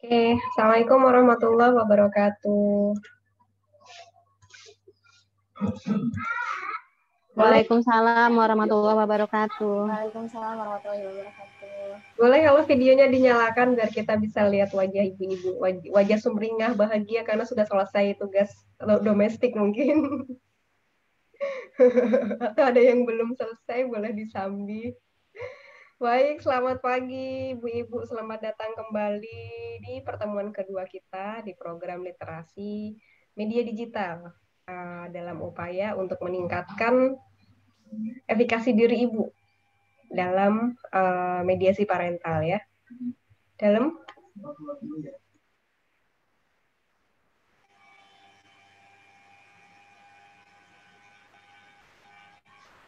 Oke, Assalamualaikum warahmatullahi wabarakatuh. Waalaikumsalam warahmatullahi wabarakatuh. Waalaikumsalam warahmatullahi wabarakatuh. Boleh kalau videonya dinyalakan biar kita bisa lihat wajah ibu-ibu, wajah sumringah bahagia karena sudah selesai tugas domestik mungkin. Atau ada yang belum selesai, boleh disambi. Baik, selamat pagi Ibu-Ibu, selamat datang kembali di pertemuan kedua kita di program literasi media digital dalam upaya untuk meningkatkan efikasi diri Ibu dalam mediasi parental ya. Dalam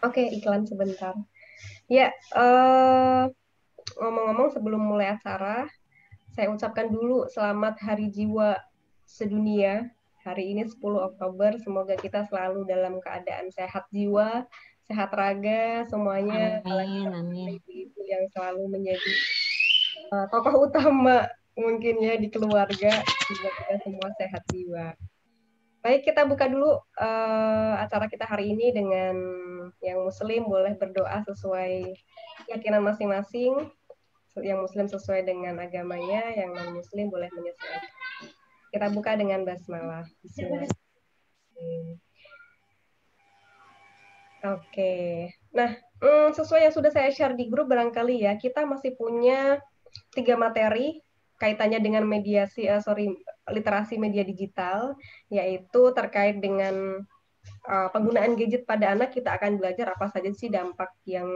Oke, iklan sebentar. Ya, ngomong-ngomong sebelum mulai acara, saya ucapkan dulu selamat Hari Jiwa Sedunia. Hari ini 10 Oktober, semoga kita selalu dalam keadaan sehat jiwa, sehat raga, semuanya. Amin, amin. Ibu-ibu yang selalu menjadi tokoh utama mungkin ya di keluarga, semoga kita semua sehat jiwa. Baik, kita buka dulu acara kita hari ini dengan yang Muslim boleh berdoa sesuai keyakinan masing-masing. Yang Muslim sesuai dengan agamanya, yang non-Muslim boleh menyesuaikan. Kita buka dengan basmalah. Bismillahirrahmanirrahim. Oke. Nah, sesuai yang sudah saya share di grup barangkali ya, kita masih punya 3 materi kaitannya dengan literasi media digital, yaitu terkait dengan penggunaan gadget pada anak. Kita akan belajar apa saja sih dampak yang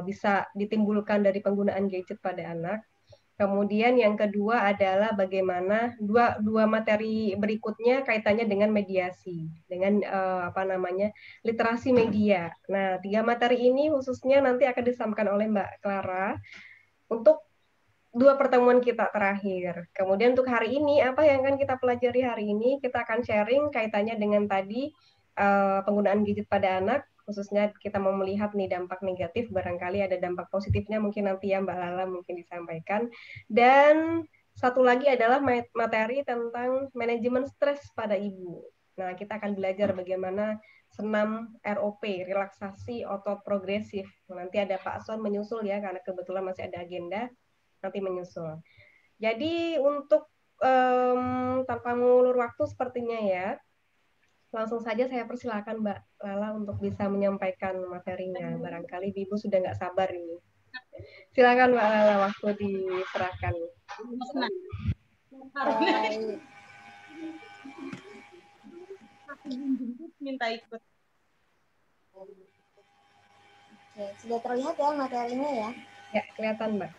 bisa ditimbulkan dari penggunaan gadget pada anak. Kemudian yang kedua adalah bagaimana dua materi berikutnya kaitannya dengan mediasi, dengan literasi media. Nah, 3 materi ini khususnya nanti akan disampaikan oleh Mbak Clara untuk 2 pertemuan kita terakhir. Kemudian untuk hari ini, apa yang akan kita pelajari hari ini? Kita akan sharing kaitannya dengan tadi penggunaan gadget pada anak, khususnya kita mau melihat nih dampak negatif, barangkali ada dampak positifnya mungkin nanti ya Mbak Lala mungkin disampaikan. Dan satu lagi adalah materi tentang manajemen stres pada ibu. Nah, kita akan belajar bagaimana senam ROP, relaksasi otot progresif. Nanti ada Pak Son menyusul ya, karena kebetulan masih ada agenda, nanti menyusul. Jadi untuk tanpa mengulur waktu sepertinya ya, langsung saja saya persilakan Mbak Lala untuk bisa menyampaikan materinya. Barangkali Ibu sudah nggak sabar ini. Silakan Mbak Lala, waktu diserahkan. Baik. Minta ikut. Oke, sudah terlihat ya materinya ya? Ya, kelihatan Mbak.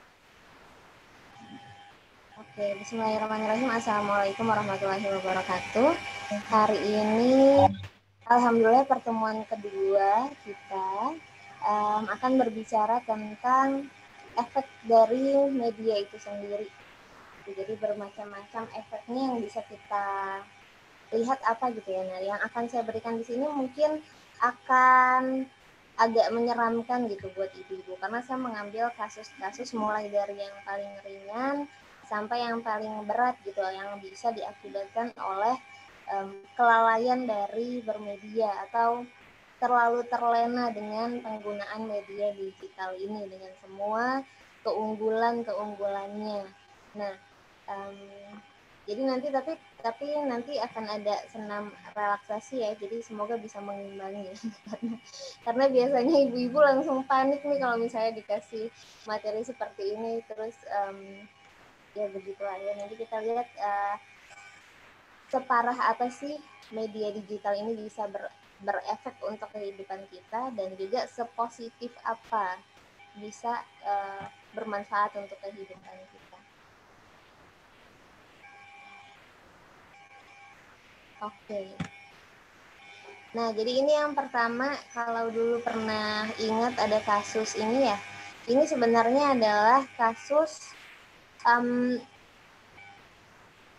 Oke, bismillahirrahmanirrahim. Assalamualaikum warahmatullahi wabarakatuh. Hari ini, alhamdulillah pertemuan kedua kita akan berbicara tentang efek dari media itu sendiri. Jadi bermacam-macam efeknya yang bisa kita lihat apa gitu ya. Nah, yang akan saya berikan di sini mungkin akan agak menyeramkan gitu buat ibu-ibu, karena saya mengambil kasus-kasus mulai dari yang paling ringan sampai yang paling berat gitu, yang bisa diakibatkan oleh kelalaian dari bermedia atau terlalu terlena dengan penggunaan media digital ini dengan semua keunggulannya. Nah, jadi nanti tapi nanti akan ada senam relaksasi ya, jadi semoga bisa mengimbangi karena biasanya ibu-ibu langsung panik nih kalau misalnya dikasih materi seperti ini, terus ya begitulah ya. Nanti kita lihat separah apa sih media digital ini bisa berefek untuk kehidupan kita, dan juga sepositif apa bisa bermanfaat untuk kehidupan kita. Oke. Nah, jadi ini yang pertama, kalau dulu pernah ingat ada kasus ini ya, ini sebenarnya adalah kasus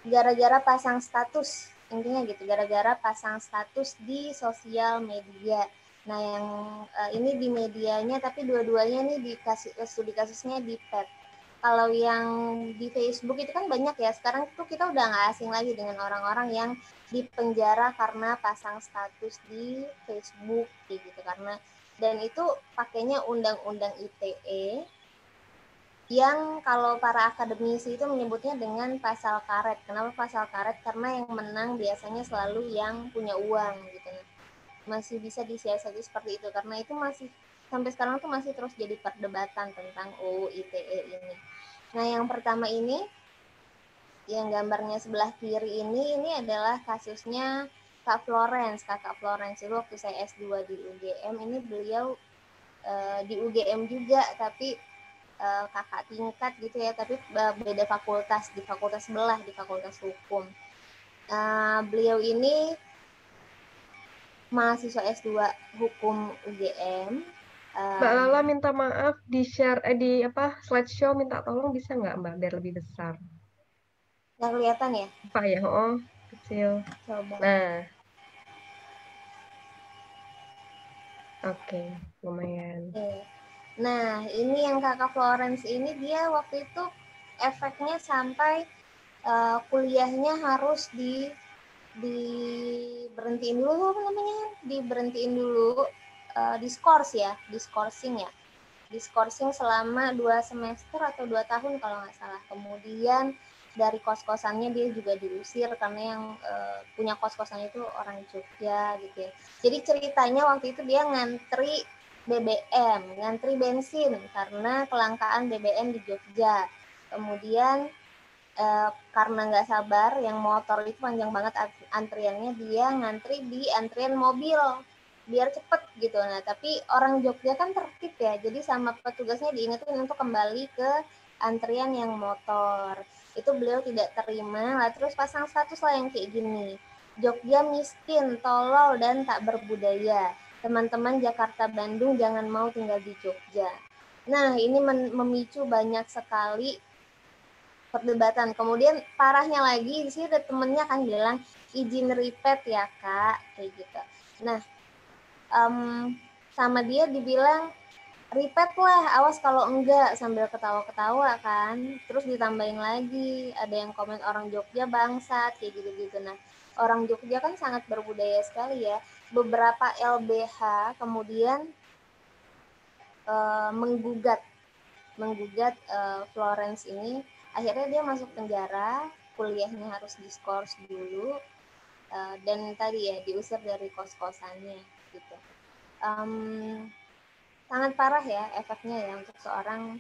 gara-gara pasang status, intinya gitu, gara-gara pasang status di sosial media. Nah, yang ini di medianya, tapi dua-duanya nih studi kasusnya di PET. Kalau yang di Facebook itu kan banyak ya. Sekarang tuh kita udah nggak asing lagi dengan orang-orang yang dipenjara karena pasang status di Facebook gitu, karena dan itu pakainya undang-undang ITE yang kalau para akademisi itu menyebutnya dengan pasal karet. Kenapa pasal karet? Karena yang menang biasanya selalu yang punya uang gitu. Masih bisa disiasati seperti itu karena itu masih sampai sekarang tuh masih terus jadi perdebatan tentang UU ITE ini. Nah, yang pertama ini yang gambarnya sebelah kiri ini adalah kasusnya Kak Florence. Kakak Florence itu waktu saya S2 di UGM, ini beliau di UGM juga tapi kakak tingkat gitu ya, tapi beda fakultas, di fakultas sebelah, di fakultas hukum. Beliau ini mahasiswa S2 hukum UGM. Mbak Lala minta maaf di share di apa slideshow, minta tolong bisa nggak Mbak biar lebih besar. Nggak kelihatan ya? Apa ya? Oh, kecil. Coba. Nah, oke, lumayan. Nah, ini yang kakak Florence ini dia waktu itu efeknya sampai kuliahnya harus diberhentiin dulu, apa namanya? Diberhentiin dulu, diskors ya, diskorsing ya. Diskorsing selama 2 semester atau 2 tahun kalau nggak salah. Kemudian dari kos-kosannya dia juga diusir karena yang punya kos-kosannya itu orang Jogja gitu ya. Jadi ceritanya waktu itu dia ngantri BBM, ngantri bensin karena kelangkaan BBM di Jogja. Kemudian karena nggak sabar, yang motor itu panjang banget antriannya, dia ngantri di antrian mobil biar cepet gitu. Nah, tapi orang Jogja kan tertib ya, jadi sama petugasnya diingetin untuk kembali ke antrian yang motor. Itu beliau tidak terima, lah terus pasang status lah yang kayak gini. Jogja miskin, tolol, dan tak berbudaya. Teman-teman Jakarta Bandung jangan mau tinggal di Jogja. Nah, ini memicu banyak sekali perdebatan. Kemudian parahnya lagi di sini ada temennya kan bilang izin repeat ya kak kayak gitu. Nah sama dia dibilang repeat lah, awas kalau enggak, sambil ketawa-ketawa kan. Terus ditambahin lagi ada yang komen orang Jogja bangsat kayak gitu-gitu. Nah, orang Jogja kan sangat berbudaya sekali ya. Beberapa LBH kemudian menggugat Florence ini. Akhirnya dia masuk penjara, kuliahnya harus diskors dulu, dan tadi ya diusir dari kos-kosannya gitu. Sangat parah ya efeknya ya untuk seorang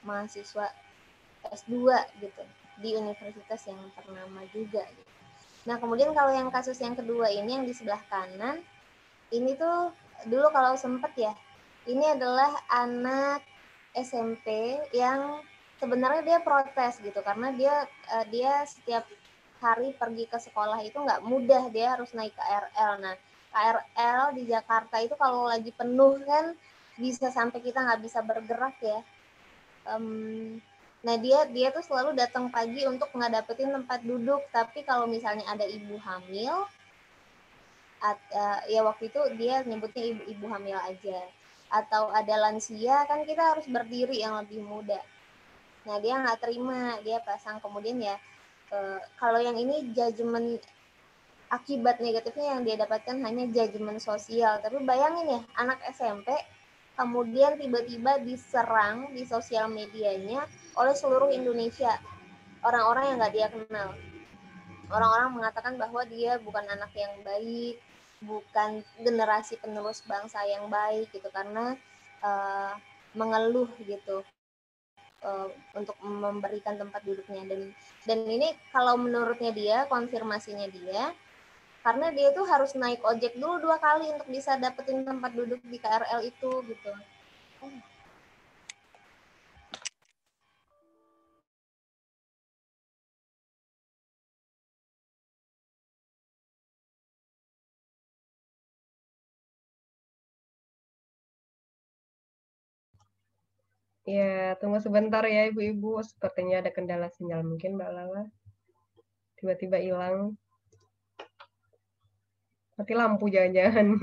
mahasiswa S2 gitu di universitas yang ternama juga gitu. Nah, kemudian kalau yang kasus yang kedua ini yang di sebelah kanan, ini tuh dulu kalau sempet ya, ini adalah anak SMP yang sebenarnya dia protes gitu karena dia setiap hari pergi ke sekolah itu nggak mudah, dia harus naik KRL. Nah, KRL di Jakarta itu kalau lagi penuh kan bisa sampai kita nggak bisa bergerak ya. Nah, dia tuh selalu datang pagi untuk nggak dapetin tempat duduk, tapi kalau misalnya ada ibu hamil, ya waktu itu dia nyebutnya ibu hamil aja, atau ada lansia kan kita harus berdiri yang lebih muda. Nah, dia nggak terima, dia pasang. Kemudian ya kalau yang ini judgement, akibat negatifnya yang dia dapatkan hanya judgement sosial. Tapi bayangin ya, anak SMP kemudian tiba-tiba diserang di sosial medianya oleh seluruh Indonesia, orang-orang yang nggak dia kenal. Orang-orang mengatakan bahwa dia bukan anak yang baik, bukan generasi penerus bangsa yang baik gitu, karena mengeluh gitu untuk memberikan tempat duduknya. Dan ini kalau menurutnya dia, konfirmasinya dia, karena dia tuh harus naik ojek dulu 2 kali untuk bisa dapetin tempat duduk di KRL itu gitu. Ya, tunggu sebentar ya Ibu-Ibu. Sepertinya ada kendala sinyal mungkin Mbak Lala. Tiba-tiba hilang. Mati lampu jangan-jangan.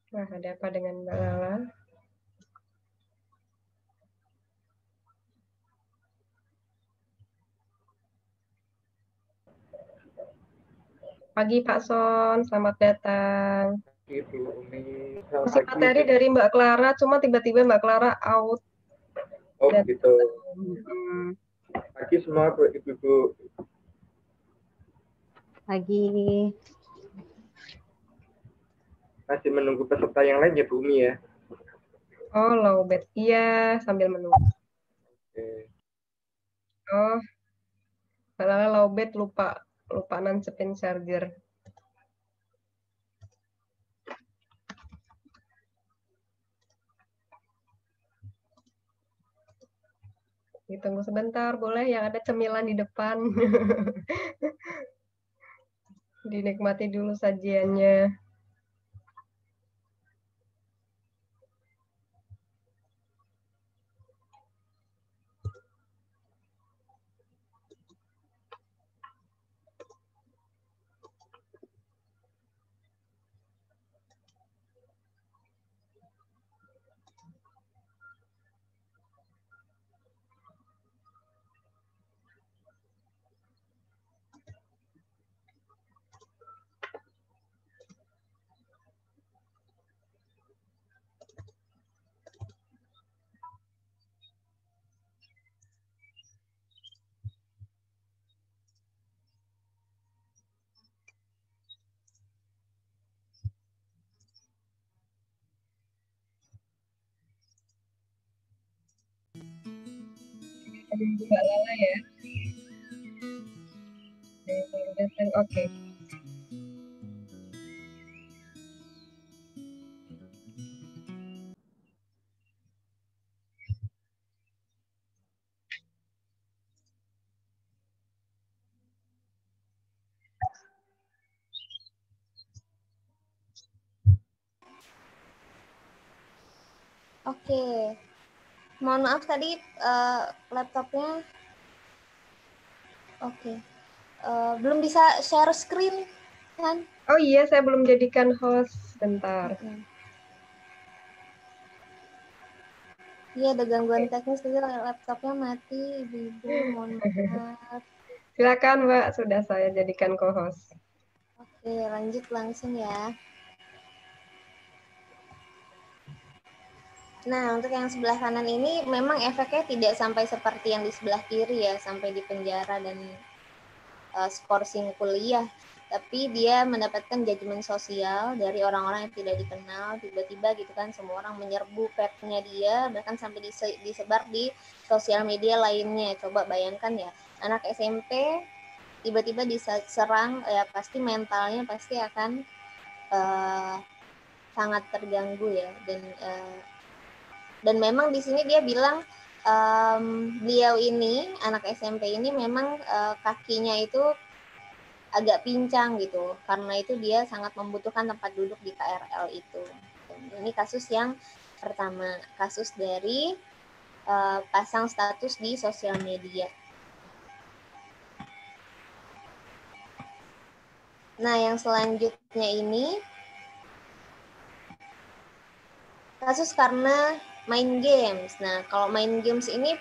Nah, ada apa dengan Mbak Lala? Pagi Pak Son, selamat datang. Ibu Umi, Masih materi dari Mbak Clara, cuma tiba-tiba Mbak Clara out. Oh Dan, gitu. hmm, Pagi semua Bu, Ibu-ibu. Pagi. Masih menunggu peserta yang lain ya Bu Umi ya. Oh, lowbat. Iya, sambil menunggu. Oke. Oh, Mbak Lala lowbat lupa nancepin charger. Ditunggu sebentar, boleh yang ada cemilan di depan. Dinikmati dulu sajiannya. Mbak Lala ya. Oke. Oke. Mohon maaf tadi laptopnya belum bisa share screen kan? Oh iya, saya belum jadikan host. Bentar. Iya, ada gangguan teknis tadi laptopnya mati, Ibu. Mohon maaf. Silakan Mbak, sudah saya jadikan co-host. Oke, lanjut langsung ya. Nah, untuk yang sebelah kanan ini memang efeknya tidak sampai seperti yang di sebelah kiri ya, sampai di penjara dan skorsing kuliah. Tapi dia mendapatkan judgement sosial dari orang-orang yang tidak dikenal, tiba-tiba gitu kan, semua orang menyerbu pet-nya dia, bahkan sampai disebar di sosial media lainnya. Coba bayangkan ya, anak SMP tiba-tiba diserang, ya pasti mentalnya pasti akan sangat terganggu ya. Dan memang di sini dia bilang beliau ini, anak SMP ini memang kakinya itu agak pincang gitu, karena itu dia sangat membutuhkan tempat duduk di KRL itu. Ini kasus yang pertama, kasus dari pasang status di sosial media. Nah, yang selanjutnya ini kasus karena main games. Nah, kalau main games ini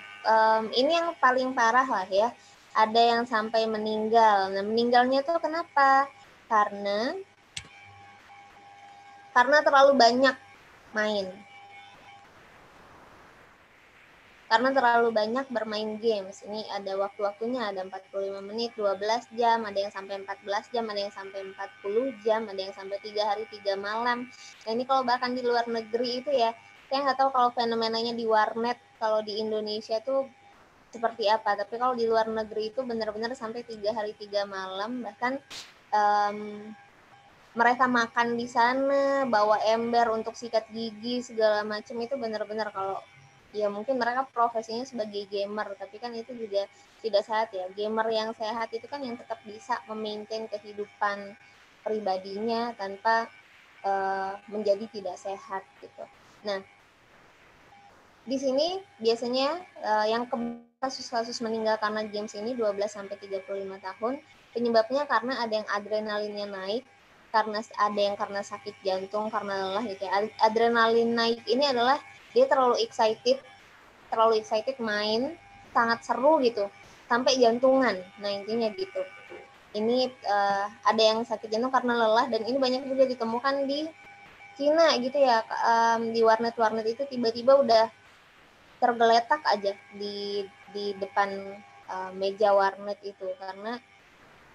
yang paling parah lah ya. Ada yang sampai meninggal. Nah, meninggalnya tuh kenapa? Karena terlalu banyak main. Karena terlalu banyak bermain games. Ini ada waktu-waktunya, ada 45 menit, 12 jam, ada yang sampai 14 jam, ada yang sampai 40 jam, ada yang sampai 3 hari 3 malam. Nah, ini kalau bahkan di luar negeri itu ya, saya nggak tahu kalau fenomenanya di warnet, kalau di Indonesia tuh seperti apa. Tapi kalau di luar negeri itu benar-benar sampai 3 hari 3 malam, bahkan mereka makan di sana, bawa ember untuk sikat gigi segala macam, itu benar-benar kalau ya mungkin mereka profesinya sebagai gamer, tapi kan itu juga tidak sehat ya. Gamer yang sehat itu kan yang tetap bisa memaintain kehidupan pribadinya tanpa menjadi tidak sehat gitu. Nah, di sini biasanya yang kasus-kasus meninggal karena games ini 12 sampai 35 tahun, penyebabnya karena ada yang adrenalinnya naik, karena ada yang karena sakit jantung, karena lelah gitu ya. Adrenalin naik ini adalah dia terlalu excited main, sangat seru gitu, sampai jantungan. Nah intinya gitu. Ini ada yang sakit jantung karena lelah, dan ini banyak juga ditemukan di Cina gitu ya. Di warnet-warnet itu tiba-tiba udah tergeletak aja di depan meja warnet itu karena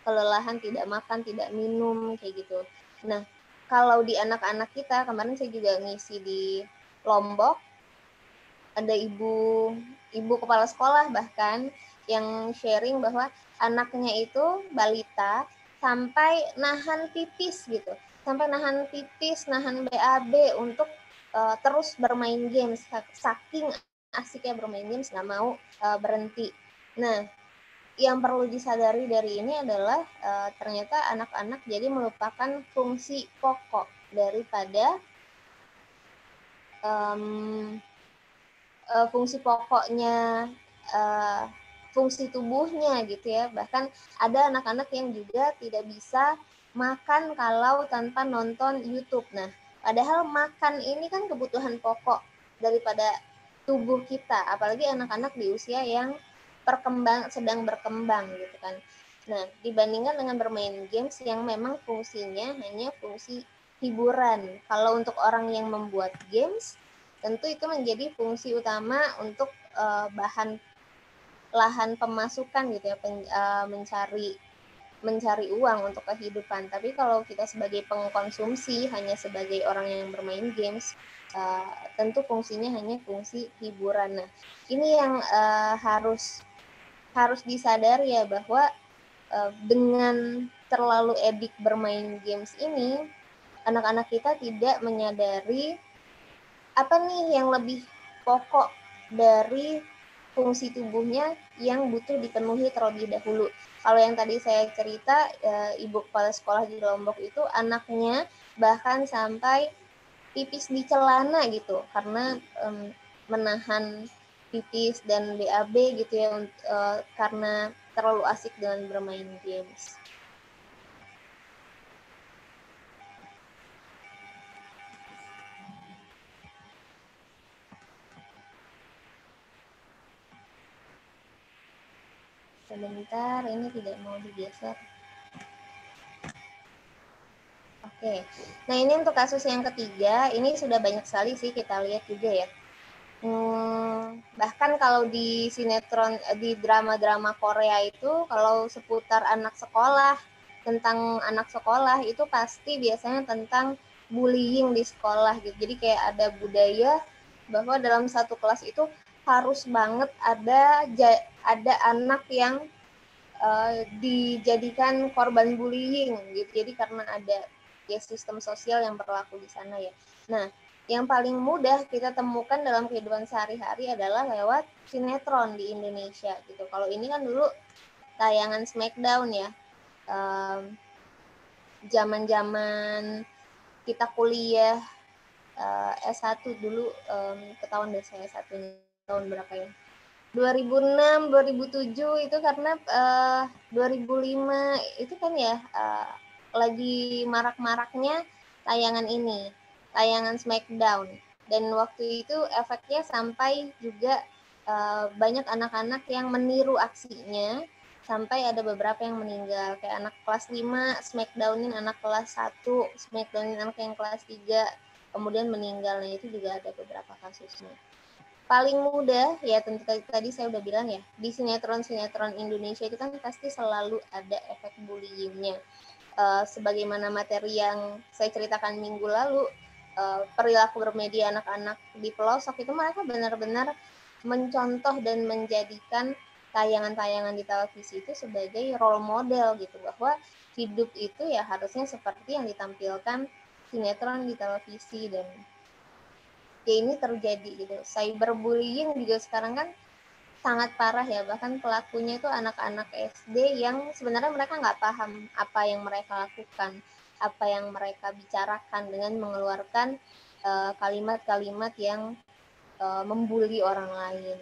kelelahan, tidak makan, tidak minum, kayak gitu. Nah, kalau di anak-anak kita, kemarin saya juga ngisi di Lombok, ada ibu kepala sekolah bahkan yang sharing bahwa anaknya itu balita sampai nahan pipis gitu, sampai nahan pipis, nahan BAB untuk terus bermain games, saking asiknya bermain games, nggak mau berhenti. Nah, yang perlu disadari dari ini adalah ternyata anak-anak jadi melupakan fungsi pokok daripada fungsi pokoknya, fungsi tubuhnya gitu ya. Bahkan ada anak-anak yang juga tidak bisa makan kalau tanpa nonton YouTube. Nah, padahal makan ini kan kebutuhan pokok daripada tubuh kita, apalagi anak-anak di usia yang sedang berkembang gitu kan. Nah, dibandingkan dengan bermain games yang memang fungsinya hanya fungsi hiburan. Kalau untuk orang yang membuat games, tentu itu menjadi fungsi utama untuk lahan pemasukan gitu ya, mencari uang untuk kehidupan. Tapi kalau kita sebagai pengkonsumsi, hanya sebagai orang yang bermain games, tentu fungsinya hanya fungsi hiburan. Nah, ini yang harus disadari ya, bahwa dengan terlalu edik bermain games ini, anak-anak kita tidak menyadari apa nih yang lebih pokok dari fungsi tubuhnya yang butuh dipenuhi terlebih dahulu. Kalau yang tadi saya cerita, ibu kepala sekolah di Lombok itu anaknya bahkan sampai pipis di celana gitu, karena menahan pipis dan BAB gitu ya, karena terlalu asik dengan bermain games. Sebentar, ini tidak mau digeser. Oke, nah ini untuk kasus yang ketiga, ini sudah banyak sekali sih kita lihat juga ya. Bahkan kalau di sinetron, di drama-drama Korea itu, kalau seputar anak sekolah, tentang anak sekolah itu pasti biasanya tentang bullying di sekolah gitu. Jadi kayak ada budaya bahwa dalam satu kelas itu harus banget ada anak yang dijadikan korban bullying gitu. Jadi karena ada ya sistem sosial yang berlaku di sana ya. Nah, yang paling mudah kita temukan dalam kehidupan sehari-hari adalah lewat sinetron di Indonesia gitu. Kalau ini kan dulu tayangan Smackdown ya. Zaman-zaman kita kuliah S1 dulu, ketahuan deh saya S1 tahun berapa ya. 2006, 2007 itu karena 2005 itu kan ya lagi marak-maraknya tayangan ini, tayangan Smackdown. Dan waktu itu efeknya sampai juga banyak anak-anak yang meniru aksinya, sampai ada beberapa yang meninggal. Kayak anak kelas 5, Smackdownin anak kelas 1, Smackdownin anak yang kelas 3, kemudian meninggal. Nah itu juga ada beberapa kasusnya. Paling mudah ya tentu tadi saya udah bilang ya, di sinetron-sinetron Indonesia itu kan pasti selalu ada efek bullyingnya. Sebagaimana materi yang saya ceritakan minggu lalu, perilaku bermedia anak-anak di pelosok itu mereka benar-benar mencontoh dan menjadikan tayangan-tayangan di televisi itu sebagai role model gitu, bahwa hidup itu ya harusnya seperti yang ditampilkan sinetron di televisi. Dan ya ini terjadi gitu. Cyberbullying juga sekarang kan sangat parah ya, bahkan pelakunya itu anak-anak SD yang sebenarnya mereka nggak paham apa yang mereka lakukan, apa yang mereka bicarakan dengan mengeluarkan kalimat-kalimat yang membuli orang lain.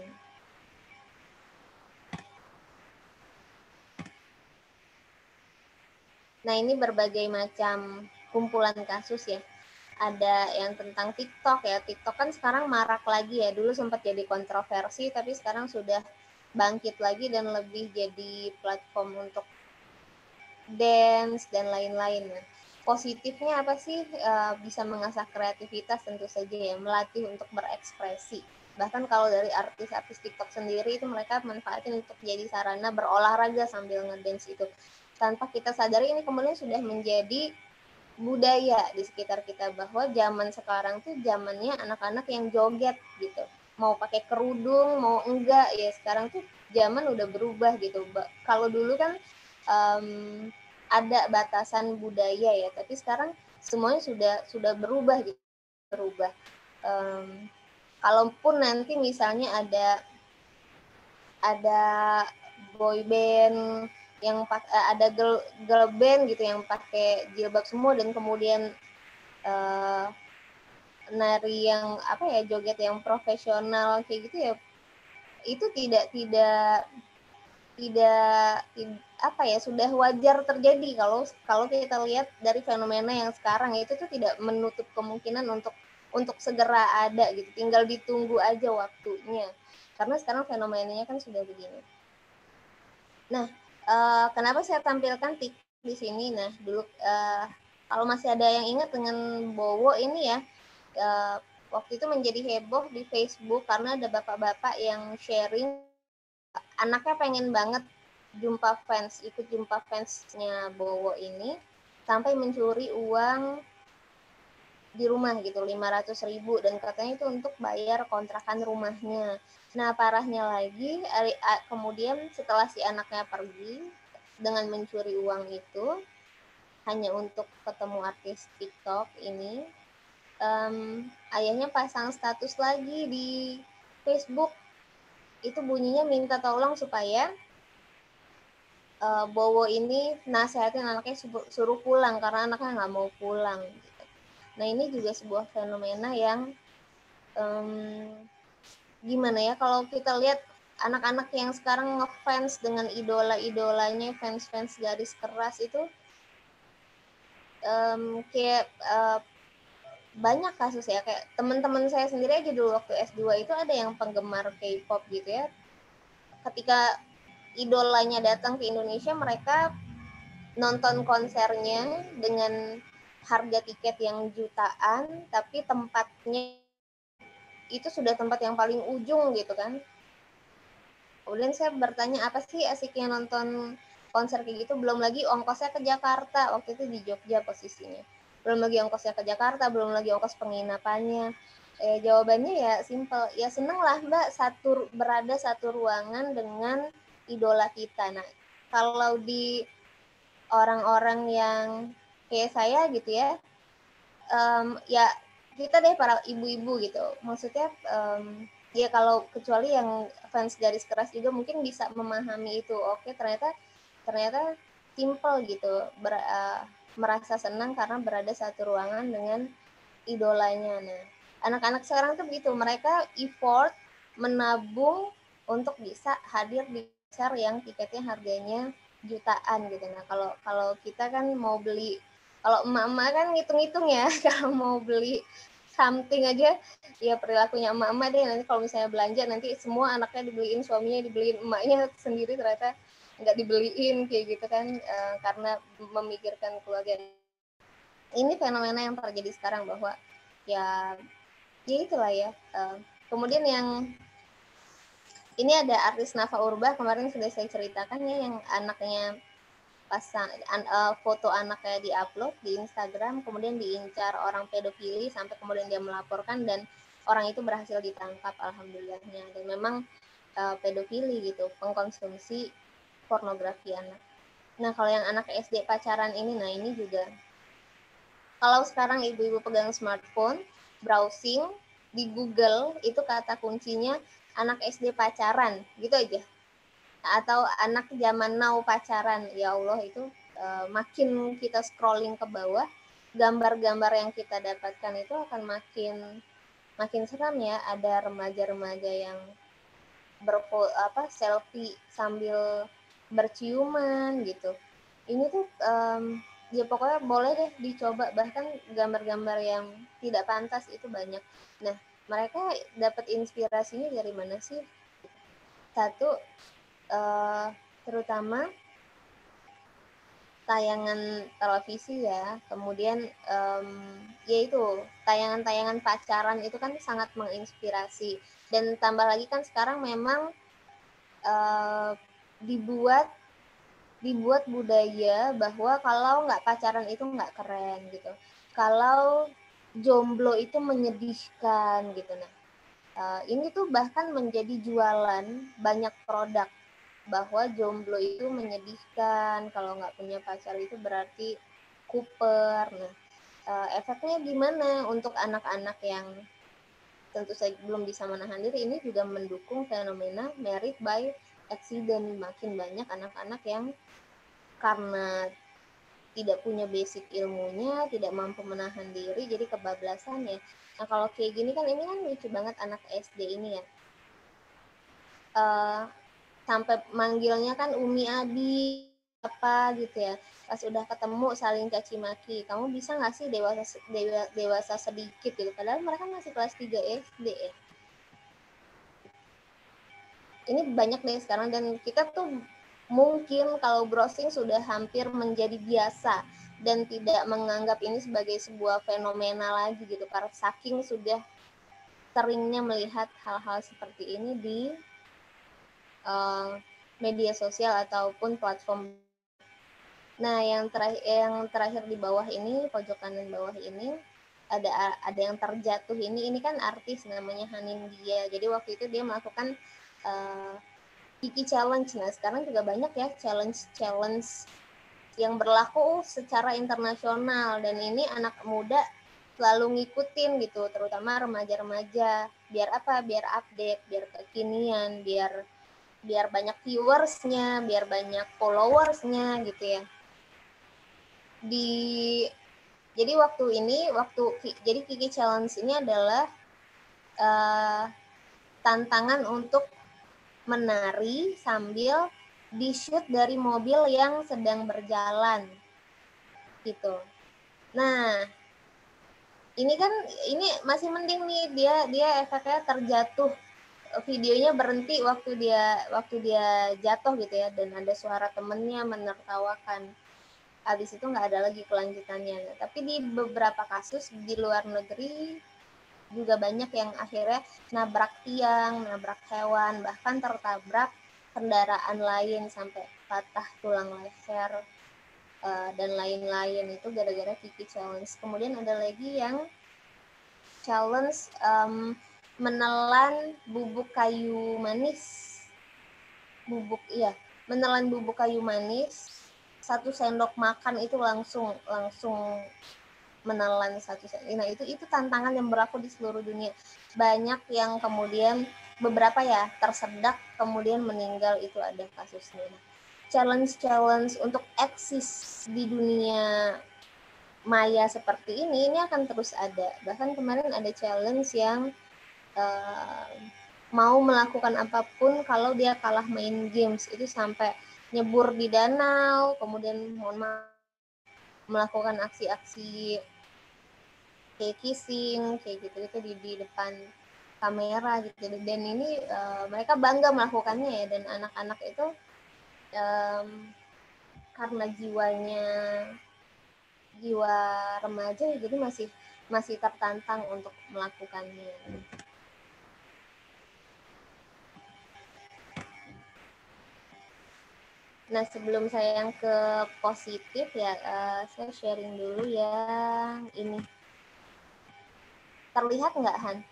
Nah ini berbagai macam kumpulan kasus ya. Ada yang tentang TikTok ya. TikTok kan sekarang marak lagi ya. Dulu sempat jadi kontroversi, tapi sekarang sudah bangkit lagi dan lebih jadi platform untuk dance dan lain-lain. Positifnya apa sih? Bisa mengasah kreativitas tentu saja ya, melatih untuk berekspresi. Bahkan kalau dari artis-artis TikTok sendiri itu mereka manfaatin untuk jadi sarana berolahraga sambil ngedance itu. Tanpa kita sadari ini kemudian sudah menjadi budaya di sekitar kita, bahwa zaman sekarang tuh zamannya anak-anak yang joget gitu. Mau pakai kerudung, mau enggak ya, sekarang tuh zaman udah berubah gitu. Kalau dulu kan ada batasan budaya ya, tapi sekarang semuanya sudah berubah gitu, berubah. Kalaupun nanti misalnya ada boy band yang ada girl band gitu yang pakai jilbab semua dan kemudian nari yang apa ya, joget yang profesional kayak gitu ya, itu tidak apa ya, sudah wajar terjadi. Kalau kita lihat dari fenomena yang sekarang itu tuh tidak menutup kemungkinan untuk segera ada gitu, tinggal ditunggu aja waktunya, karena sekarang fenomenanya kan sudah begini. Nah, kenapa saya tampilkan TikTok di sini? Nah, dulu kalau masih ada yang ingat dengan Bowo ini ya, waktu itu menjadi heboh di Facebook karena ada bapak-bapak yang sharing anaknya pengen banget ikut jumpa fansnya Bowo ini, sampai mencuri uang di rumah gitu 500.000, dan katanya itu untuk bayar kontrakan rumahnya. Nah, parahnya lagi kemudian setelah si anaknya pergi dengan mencuri uang itu hanya untuk ketemu artis TikTok ini, ayahnya pasang status lagi di Facebook, itu bunyinya minta tolong supaya Bowo ini nasihatin anaknya suruh pulang karena anaknya nggak mau pulang gitu. Nah, ini juga sebuah fenomena yang gimana ya, kalau kita lihat anak-anak yang sekarang ngefans dengan idola-idolanya, fans garis keras itu kayak banyak kasus ya, kayak teman-teman saya sendiri aja dulu waktu S2 itu ada yang penggemar K-pop gitu ya. Ketika idolanya datang ke Indonesia, mereka nonton konsernya dengan harga tiket yang jutaan, tapi tempatnya itu sudah tempat yang paling ujung gitu kan. Kemudian saya bertanya, apa sih asiknya nonton konser kayak gitu? Belum lagi ongkosnya ke Jakarta, waktu itu di Jogja posisinya. Belum lagi ongkosnya ke Jakarta, belum lagi ongkos penginapannya. Jawabannya ya simple, ya seneng lah Mbak berada satu ruangan dengan idola kita. Nah, kalau di orang-orang yang kayak saya gitu ya, ya kita deh para ibu-ibu gitu, maksudnya ya kalau kecuali yang fans garis keras juga mungkin bisa memahami itu. Oke, ternyata simple gitu, merasa senang karena berada satu ruangan dengan idolanya. Nah, anak-anak sekarang tuh begitu, mereka effort menabung untuk bisa hadir di konser yang tiketnya harganya jutaan gitu. Nah, kalau kita kan mau beli, kalau emak-emak kan ngitung-ngitung ya, kalau mau beli something aja ya perilakunya emak-emak deh, nanti kalau misalnya belanja nanti semua anaknya dibeliin, suaminya dibeliin, emaknya sendiri ternyata nggak dibeliin kayak gitu kan, karena memikirkan keluarga. Ini fenomena yang terjadi sekarang, bahwa ya itulah ya. Kemudian yang ini ada artis Nafa Urbah, kemarin sudah saya ceritakan ya, yang anaknya foto anaknya diupload di Instagram, kemudian diincar orang pedofili sampai kemudian dia melaporkan dan orang itu berhasil ditangkap alhamdulillahnya. Dan memang pedofili gitu, pengkonsumsi pornografi anak. Nah, kalau yang anak SD pacaran ini, nah ini juga, kalau sekarang ibu-ibu pegang smartphone, browsing di Google itu kata kuncinya anak SD pacaran gitu aja, atau anak zaman now pacaran, ya Allah itu makin kita scrolling ke bawah, gambar-gambar yang kita dapatkan itu akan makin seram ya. Ada remaja-remaja yang selfie sambil berciuman gitu. Ini tuh ya pokoknya boleh deh dicoba, bahkan gambar-gambar yang tidak pantas itu banyak. Nah, mereka dapat inspirasinya dari mana sih? Satu, terutama tayangan televisi ya, kemudian yaitu tayangan-tayangan pacaran itu kan sangat menginspirasi, dan tambah lagi kan sekarang memang dibuat budaya bahwa kalau nggak pacaran itu nggak keren gitu, kalau jomblo itu menyedihkan gitu. Nah, ini tuh bahkan menjadi jualan banyak produk, bahwa jomblo itu menyedihkan, kalau nggak punya pacar itu berarti kuper. Nah, efeknya gimana untuk anak-anak yang tentu saja belum bisa menahan diri? Ini juga mendukung fenomena married by accident. Makin banyak anak-anak yang karena tidak punya basic ilmunya, tidak mampu menahan diri, jadi kebablasan ya. Nah, kalau kayak gini kan, ini kan lucu banget anak SD ini ya. Sampai manggilnya kan Umi Abi apa gitu ya. Pas udah ketemu saling caci maki. Kamu bisa nggak sih dewasa sedikit gitu. Padahal mereka masih kelas 3 SD ya. Ini banyak nih sekarang, dan kita tuh mungkin kalau browsing sudah hampir menjadi biasa dan tidak menganggap ini sebagai sebuah fenomena lagi gitu, karena saking sudah seringnya melihat hal-hal seperti ini di media sosial ataupun platform. Nah, yang terakhir di bawah ini, pojok kanan bawah ini, ada yang terjatuh ini kan artis namanya Hanindya. Jadi waktu itu dia melakukan Kiki Challenge. Nah, sekarang juga banyak ya challenge yang berlaku secara internasional, dan ini anak muda selalu ngikutin gitu, terutama remaja-remaja. Biar apa? Biar update, biar kekinian, biar banyak viewersnya, biar banyak followersnya gitu ya. Jadi jadi Kiki Challenge ini adalah tantangan untuk menari sambil di-shoot dari mobil yang sedang berjalan gitu. Nah, ini masih mending nih, dia efeknya terjatuh, videonya berhenti waktu dia jatuh gitu ya, dan ada suara temennya menertawakan. Habis itu nggak ada lagi kelanjutannya. Tapi di beberapa kasus di luar negeri juga banyak yang akhirnya nabrak tiang, nabrak hewan, bahkan tertabrak kendaraan lain sampai patah tulang leher dan lain-lain. Itu gara-gara Kiki Challenge. Kemudian ada lagi yang challenge menelan bubuk kayu manis. Menelan bubuk kayu manis. 1 sendok makan itu langsung menelan 1 sendok. Nah, itu tantangan yang berlaku di seluruh dunia. Banyak yang kemudian beberapa ya tersedak kemudian meninggal, itu ada kasusnya. Challenge untuk eksis di dunia maya seperti ini akan terus ada. Bahkan kemarin ada challenge yang mau melakukan apapun kalau dia kalah main games, itu sampai nyebur di danau, kemudian melakukan aksi-aksi kayak kissing, kayak gitu di depan kamera gitu. Dan ini mereka bangga melakukannya ya, dan anak-anak itu karena jiwa remaja, jadi masih tertantang untuk melakukannya. Nah, sebelum saya yang ke positif ya, saya sharing dulu yang ini. Terlihat nggak, Han?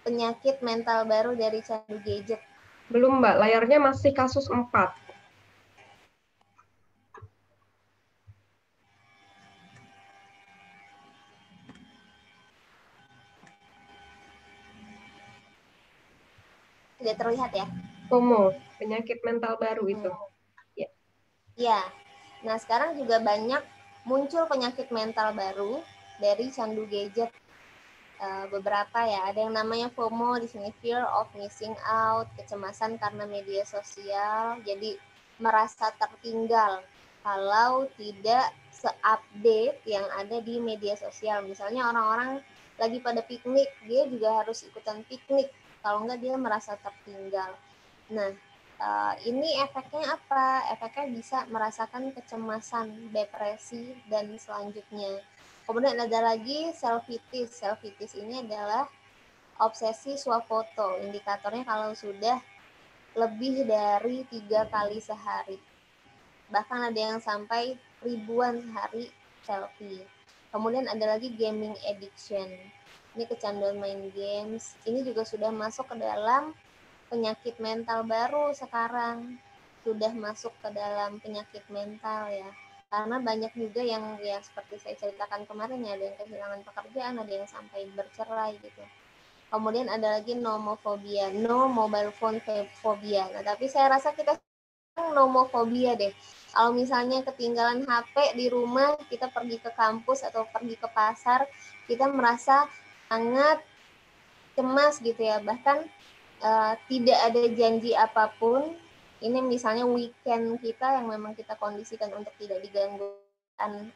Penyakit mental baru dari candu gadget. Belum, Mbak. Layarnya masih kasus 4. Tidak terlihat ya? FOMO, penyakit mental baru itu. Ya. Nah, sekarang juga banyak muncul penyakit mental baru dari candu gadget. Beberapa ya, ada yang namanya FOMO di sini, fear of missing out, kecemasan karena media sosial, jadi merasa tertinggal. kalau tidak se-update yang ada di media sosial. Misalnya orang-orang lagi pada piknik, dia juga harus ikutan piknik. Kalau enggak dia merasa tertinggal. Nah, ini efeknya apa? Efeknya bisa merasakan kecemasan, depresi, dan selanjutnya. Kemudian ada lagi selfitis. Selfitis ini adalah obsesi swafoto. Indikatornya kalau sudah lebih dari 3 kali sehari. Bahkan ada yang sampai ribuan sehari selfie. Kemudian ada lagi gaming addiction. Ini kecanduan main games. Ini juga sudah masuk ke dalam penyakit mental baru sekarang. Sudah masuk ke dalam penyakit mental ya. Karena banyak juga yang ya seperti saya ceritakan kemarin ya, ada yang kehilangan pekerjaan, ada yang sampai bercerai gitu. Kemudian ada lagi nomofobia, no mobile phone phobia. Nah, tapi saya rasa kita nomofobia deh. Kalau misalnya ketinggalan HP di rumah, kita pergi ke kampus atau pergi ke pasar, kita merasa sangat cemas gitu ya. Bahkan tidak ada janji apapun. Ini misalnya weekend kita yang memang kita kondisikan untuk tidak diganggu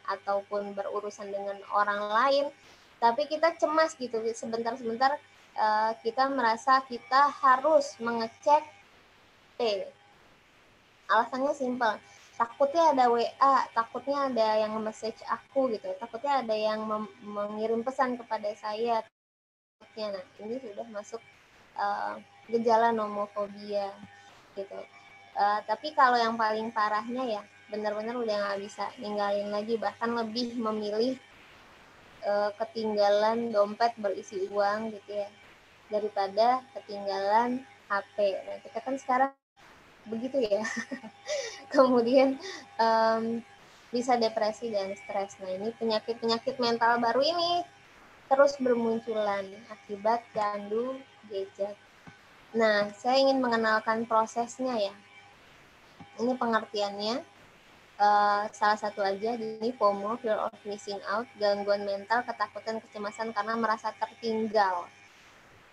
ataupun berurusan dengan orang lain, tapi kita cemas gitu. Sebentar-sebentar kita merasa kita harus mengecek alasannya simpel, takutnya ada WA, takutnya ada yang message aku gitu, takutnya ada yang mengirim pesan kepada saya. Nah, ini sudah masuk gejala nomofobia gitu. Tapi kalau yang paling parahnya ya benar-benar udah nggak bisa ninggalin lagi, bahkan lebih memilih ketinggalan dompet berisi uang gitu ya daripada ketinggalan HP. Nah, kita kan sekarang begitu ya. Kemudian bisa depresi dan stres. Nah, ini penyakit-penyakit mental baru ini terus bermunculan akibat candu gadget. Nah, saya ingin mengenalkan prosesnya ya. Ini pengertiannya. Salah satu aja, ini FOMO, fear of missing out, gangguan mental, ketakutan, kecemasan karena merasa tertinggal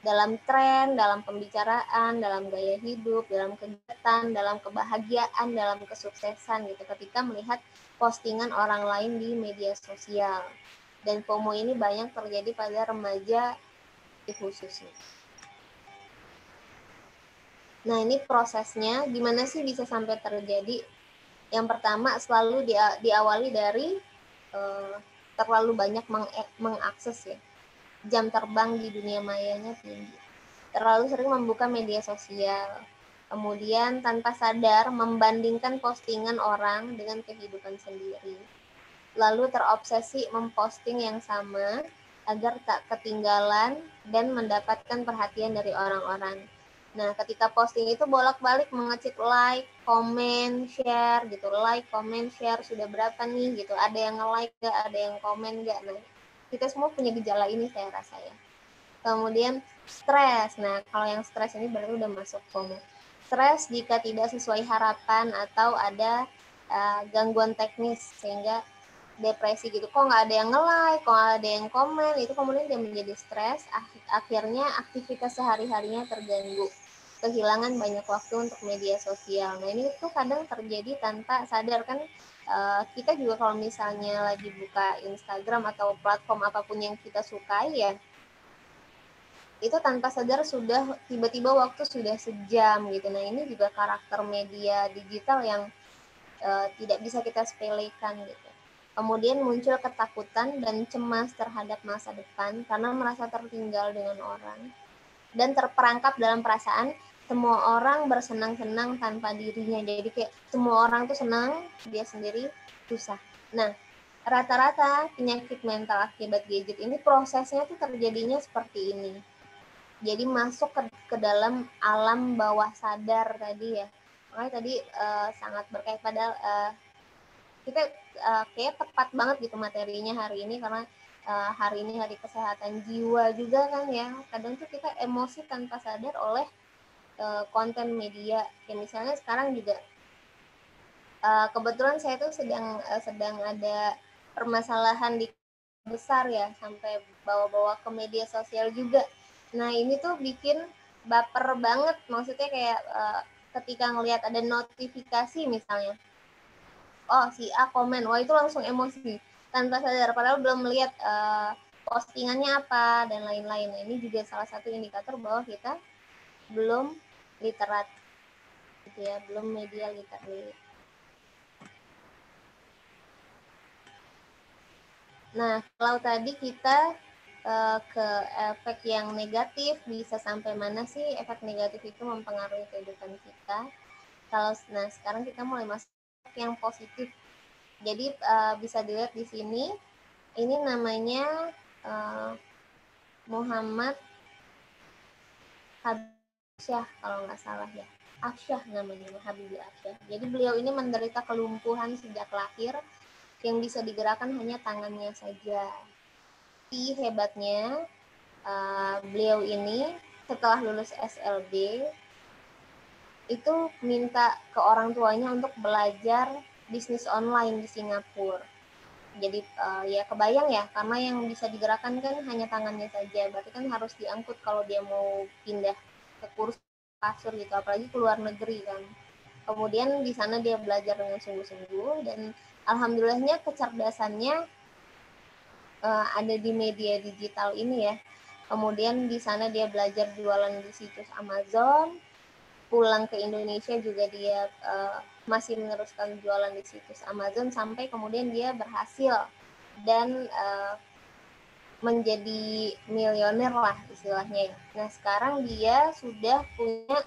dalam tren, dalam pembicaraan, dalam gaya hidup, dalam kegiatan, dalam kebahagiaan, dalam kesuksesan gitu ketika melihat postingan orang lain di media sosial. Dan FOMO ini banyak terjadi pada remaja khususnya. Nah, ini prosesnya gimana sih bisa sampai terjadi? Yang pertama selalu diawali dari terlalu banyak mengakses ya. Jam terbang di dunia mayanya tinggi. Terlalu sering membuka media sosial. Kemudian tanpa sadar membandingkan postingan orang dengan kehidupan sendiri. Lalu terobsesi memposting yang sama agar tak ketinggalan dan mendapatkan perhatian dari orang-orang. Nah, ketika posting itu bolak-balik mengecek like, komen, share gitu. Like, komen, share sudah berapa nih gitu. Ada yang nge-like gak, ada yang komen gak. Nah, kita semua punya gejala ini saya rasa ya. Kemudian stres. Nah, kalau yang stres ini berarti udah masuk FOMO. Stres jika tidak sesuai harapan atau ada gangguan teknis sehingga depresi gitu, kok nggak ada yang nge-like, kok nggak ada yang komen, itu kemudian dia menjadi stres, akhirnya aktivitas sehari-harinya terganggu, kehilangan banyak waktu untuk media sosial. Nah, ini tuh kadang terjadi tanpa sadar kan. Kita juga kalau misalnya lagi buka Instagram atau platform apapun yang kita sukai ya, itu tanpa sadar sudah tiba-tiba waktu sudah sejam gitu. Nah, ini juga karakter media digital yang tidak bisa kita sepelekan gitu. Kemudian muncul ketakutan dan cemas terhadap masa depan karena merasa tertinggal dengan orang dan terperangkap dalam perasaan semua orang bersenang-senang tanpa dirinya. Jadi kayak semua orang tuh senang, dia sendiri susah. Nah, rata-rata penyakit mental akibat gadget ini prosesnya tuh terjadinya seperti ini. Jadi masuk ke dalam alam bawah sadar tadi ya. Makanya tadi sangat berkait padahal kita kayak tepat banget gitu materinya hari ini karena hari ini hari kesehatan jiwa juga kan ya. Kadang tuh kita emosi tanpa sadar oleh konten media. Kayak misalnya sekarang juga kebetulan saya tuh sedang ada permasalahan di besar ya, sampai bawa-bawa ke media sosial juga. Nah, ini tuh bikin baper banget. Maksudnya kayak ketika ngelihat ada notifikasi misalnya oh si A komen, wah itu langsung emosi tanpa sadar, padahal belum melihat postingannya apa dan lain-lain. Nah, ini juga salah satu indikator bahwa kita belum literat, gitu ya, belum media literate. Nah, kalau tadi kita ke efek yang negatif, bisa sampai mana sih efek negatif itu mempengaruhi kehidupan kita? Nah sekarang kita mulai masuk yang positif. Jadi bisa dilihat di sini, ini namanya Muhammad Habsyah kalau nggak salah ya. Afsyah namanya, Habibie Afsyah. Jadi beliau ini menderita kelumpuhan sejak lahir yang bisa digerakkan hanya tangannya saja. Tapi hebatnya beliau ini setelah lulus SLB itu minta ke orang tuanya untuk belajar bisnis online di Singapura. Jadi ya kebayang ya, karena yang bisa digerakkan kan hanya tangannya saja, berarti kan harus diangkut kalau dia mau pindah ke kursus kasur gitu, apalagi ke luar negeri kan. Kemudian di sana dia belajar dengan sungguh-sungguh dan alhamdulillahnya kecerdasannya ada di media digital ini ya. Kemudian di sana dia belajar jualan di situs Amazon, pulang ke Indonesia juga dia masih meneruskan jualan di situs Amazon sampai kemudian dia berhasil dan menjadi milioner lah istilahnya. Nah sekarang dia sudah punya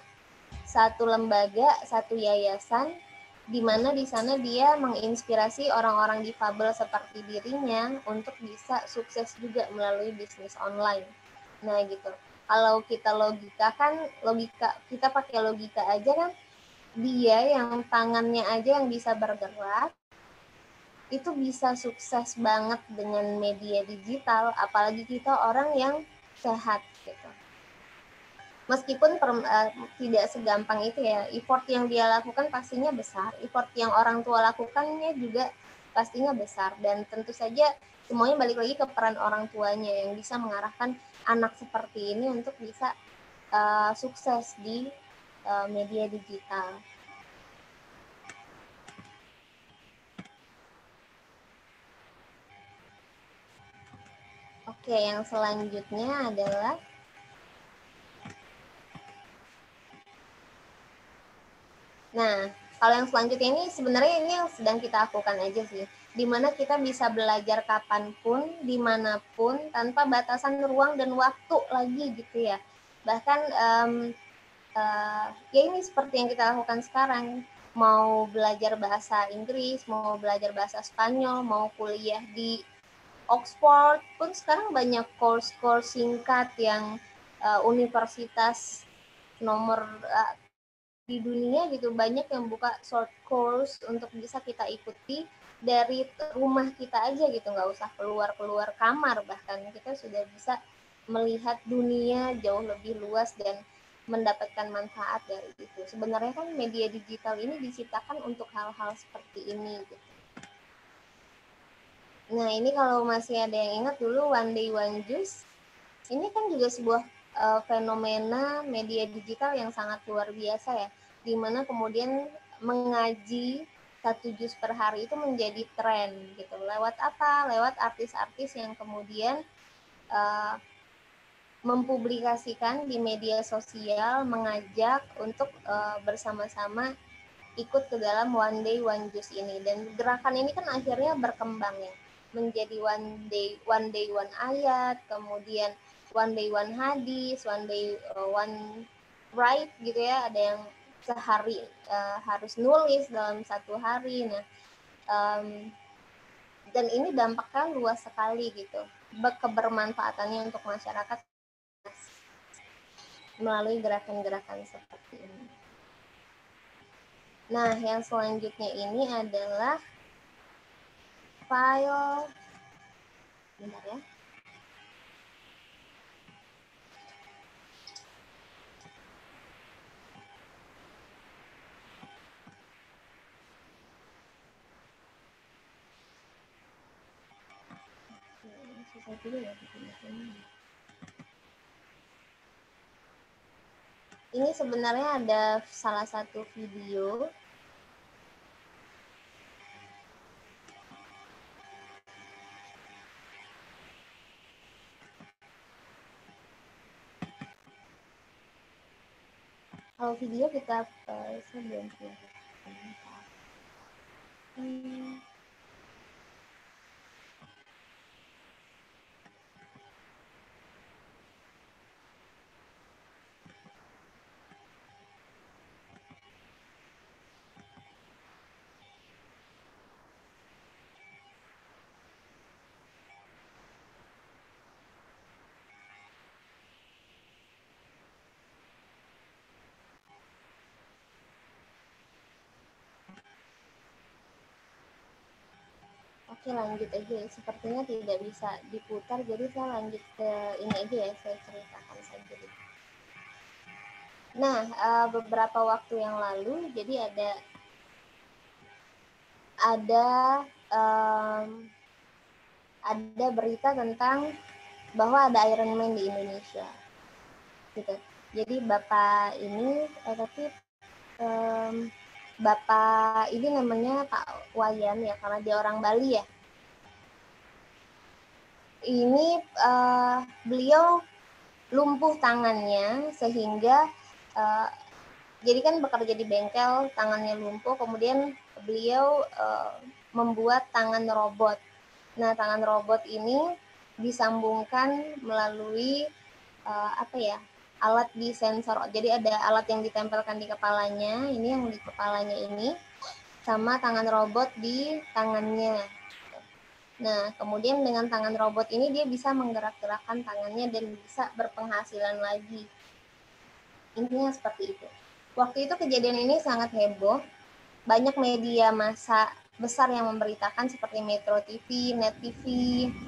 satu lembaga, satu yayasan, di mana di sana dia menginspirasi orang-orang difabel seperti dirinya untuk bisa sukses juga melalui bisnis online. Nah gitu. Kalau kita kita pakai logika aja kan, dia yang tangannya aja yang bisa bergerak, itu bisa sukses banget dengan media digital, apalagi kita orang yang sehat gitu. Meskipun tidak segampang itu ya, effort yang dia lakukan pastinya besar, effort yang orang tua lakukannya juga pastinya besar, dan tentu saja semuanya balik lagi ke peran orang tuanya yang bisa mengarahkan anak seperti ini untuk bisa sukses di media digital. Oke, yang selanjutnya adalah kalau yang selanjutnya ini sebenarnya ini yang sedang kita lakukan aja sih, dimana kita bisa belajar kapanpun, dimanapun, tanpa batasan ruang dan waktu lagi gitu ya. Bahkan ya ini seperti yang kita lakukan sekarang, mau belajar bahasa Inggris, mau belajar bahasa Spanyol, mau kuliah di Oxford pun sekarang banyak course-course singkat yang universitas nomor di dunia gitu, banyak yang buka short course untuk bisa kita ikuti dari rumah kita aja gitu, nggak usah keluar kamar, bahkan kita sudah bisa melihat dunia jauh lebih luas dan mendapatkan manfaat dari itu. Sebenarnya kan media digital ini diciptakan untuk hal-hal seperti ini gitu. Nah ini kalau masih ada yang ingat dulu One Day One Juice, ini kan juga sebuah fenomena media digital yang sangat luar biasa ya, dimana kemudian mengaji 1 juz per hari itu menjadi tren gitu. Lewat apa? Lewat artis-artis yang kemudian mempublikasikan di media sosial, mengajak untuk bersama-sama ikut ke dalam One Day One Juice ini. Dan gerakan ini kan akhirnya berkembang ya, menjadi one day one ayat, kemudian one day one hadis, one day one write gitu ya, ada yang sehari harus nulis dalam 1 hari. Nah dan ini dampaknya luas sekali gitu, kebermanfaatannya untuk masyarakat melalui gerakan-gerakan seperti ini. Nah yang selanjutnya ini adalah file, bentar ya. Ini sebenarnya ada salah satu video Kalau video kita sebelum Oke, lanjut aja ya. Sepertinya tidak bisa diputar, jadi saya lanjut ke ini aja ya, saya ceritakan saja. Nah, beberapa waktu yang lalu, jadi ada berita tentang bahwa ada Iron Man di Indonesia, gitu. Jadi bapak ini, bapak ini namanya Pak Wayan ya, karena dia orang Bali ya. Ini beliau lumpuh tangannya sehingga jadi kan bekerja di bengkel, tangannya lumpuh, kemudian beliau membuat tangan robot. Nah, tangan robot ini disambungkan melalui alat di sensor. Jadi ada alat yang ditempelkan di kepalanya, ini yang di kepalanya ini, sama tangan robot di tangannya. Nah, kemudian dengan tangan robot ini dia bisa menggerak-gerakkan tangannya dan bisa berpenghasilan lagi. Intinya seperti itu. Waktu itu kejadian ini sangat heboh. Banyak media massa besar yang memberitakan seperti Metro TV, Net TV,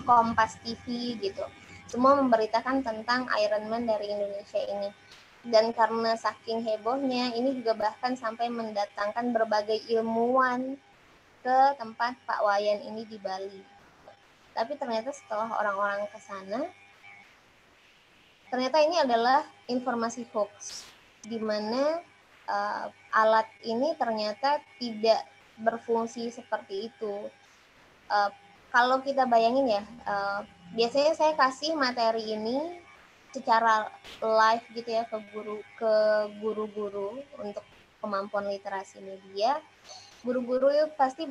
Kompas TV gitu. Semua memberitakan tentang Iron Man dari Indonesia ini. Dan karena saking hebohnya, ini juga bahkan sampai mendatangkan berbagai ilmuwan ke tempat Pak Wayan ini di Bali. Tapi ternyata setelah orang-orang ke sana, ternyata ini adalah informasi hoax, di mana alat ini ternyata tidak berfungsi seperti itu. Kalau kita bayangin ya, biasanya saya kasih materi ini secara live gitu ya ke guru-guru untuk kemampuan literasi media. Guru-guru pasti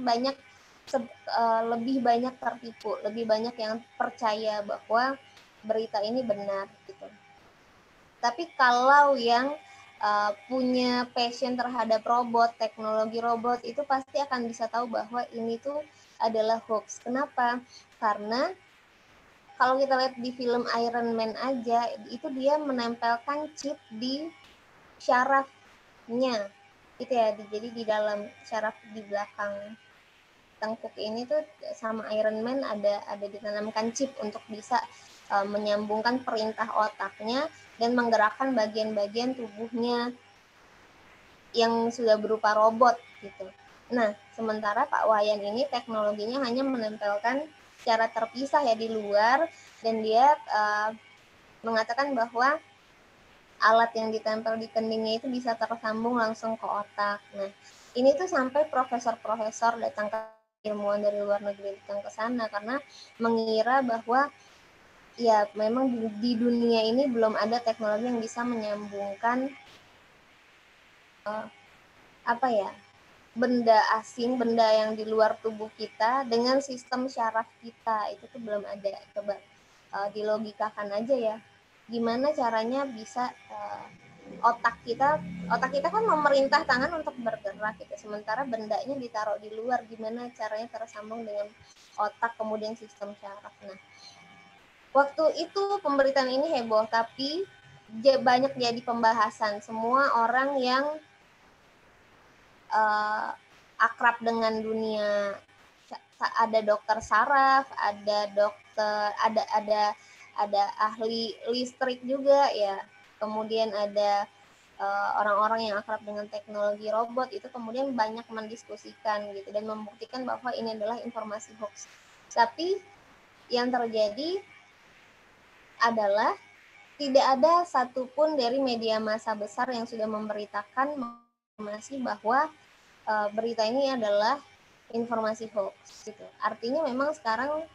lebih banyak tertipu, lebih banyak yang percaya bahwa berita ini benar gitu. Tapi kalau yang punya passion terhadap robot, teknologi robot, itu pasti akan bisa tahu bahwa ini tuh adalah hoax. Kenapa? Karena kalau kita lihat di film Iron Man aja, itu dia menempelkan chip di syarafnya, gitu ya. Jadi di dalam syaraf di belakang tengkuk ini tuh sama Iron Man ada ditanamkan chip untuk bisa menyambungkan perintah otaknya dan menggerakkan bagian-bagian tubuhnya yang sudah berupa robot gitu. Nah, sementara Pak Wayan ini teknologinya hanya menempelkan secara terpisah ya di luar, dan dia mengatakan bahwa alat yang ditempel di keningnya itu bisa tersambung langsung ke otak. Nah, ini tuh sampai profesor-profesor datang ke ilmuwan dari luar negeri datang ke sana karena mengira bahwa ya memang di dunia ini belum ada teknologi yang bisa menyambungkan benda asing, benda yang di luar tubuh kita dengan sistem syaraf kita. Itu tuh belum ada. Coba dilogikakan aja ya, gimana caranya bisa otak kita kan memerintah tangan untuk bergerak gitu, sementara bendanya ditaruh di luar, gimana caranya tersambung dengan otak kemudian sistem syaraf. Nah, waktu itu pemberitaan ini heboh, tapi banyak jadi pembahasan. Semua orang yang akrab dengan dunia, ada dokter saraf, ada dokter, ada ahli listrik juga ya, kemudian ada orang-orang yang akrab dengan teknologi robot, itu kemudian banyak mendiskusikan gitu dan membuktikan bahwa ini adalah informasi hoax. Tapi yang terjadi adalah tidak ada satupun dari media massa besar yang sudah memberitakan informasi bahwa berita ini adalah informasi hoax gitu. Artinya memang sekarang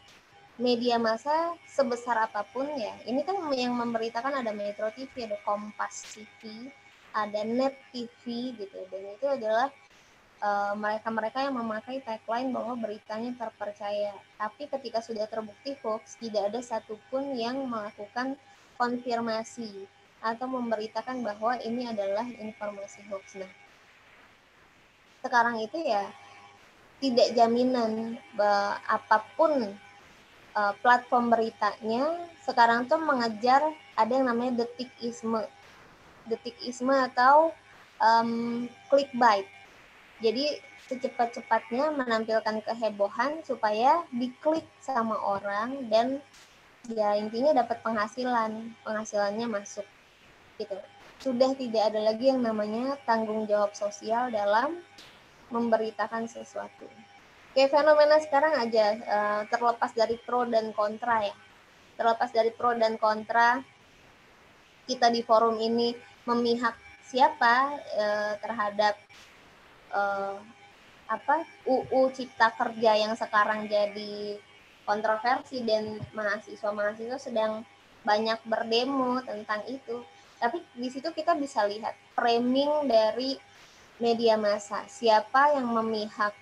media massa sebesar apapun ya, ini kan yang memberitakan ada Metro TV, ada Kompas TV, ada net TV gitu, dan itu adalah mereka-mereka yang memakai tagline bahwa beritanya terpercaya. Tapi ketika sudah terbukti hoax, tidak ada satupun yang melakukan konfirmasi atau memberitakan bahwa ini adalah informasi hoax. Nah, sekarang itu ya tidak jaminan apapun platform beritanya sekarang tuh mengejar ada yang namanya detikisme atau clickbait. Jadi secepat-cepatnya menampilkan kehebohan supaya diklik sama orang dan ya intinya dapat penghasilannya masuk gitu. Sudah tidak ada lagi yang namanya tanggung jawab sosial dalam memberitakan sesuatu. Kayak fenomena sekarang aja, terlepas dari pro dan kontra ya. Terlepas dari pro dan kontra, kita di forum ini memihak siapa terhadap UU Cipta Kerja yang sekarang jadi kontroversi dan mahasiswa sedang banyak berdemo tentang itu. Tapi di situ kita bisa lihat framing dari media massa, siapa yang memihak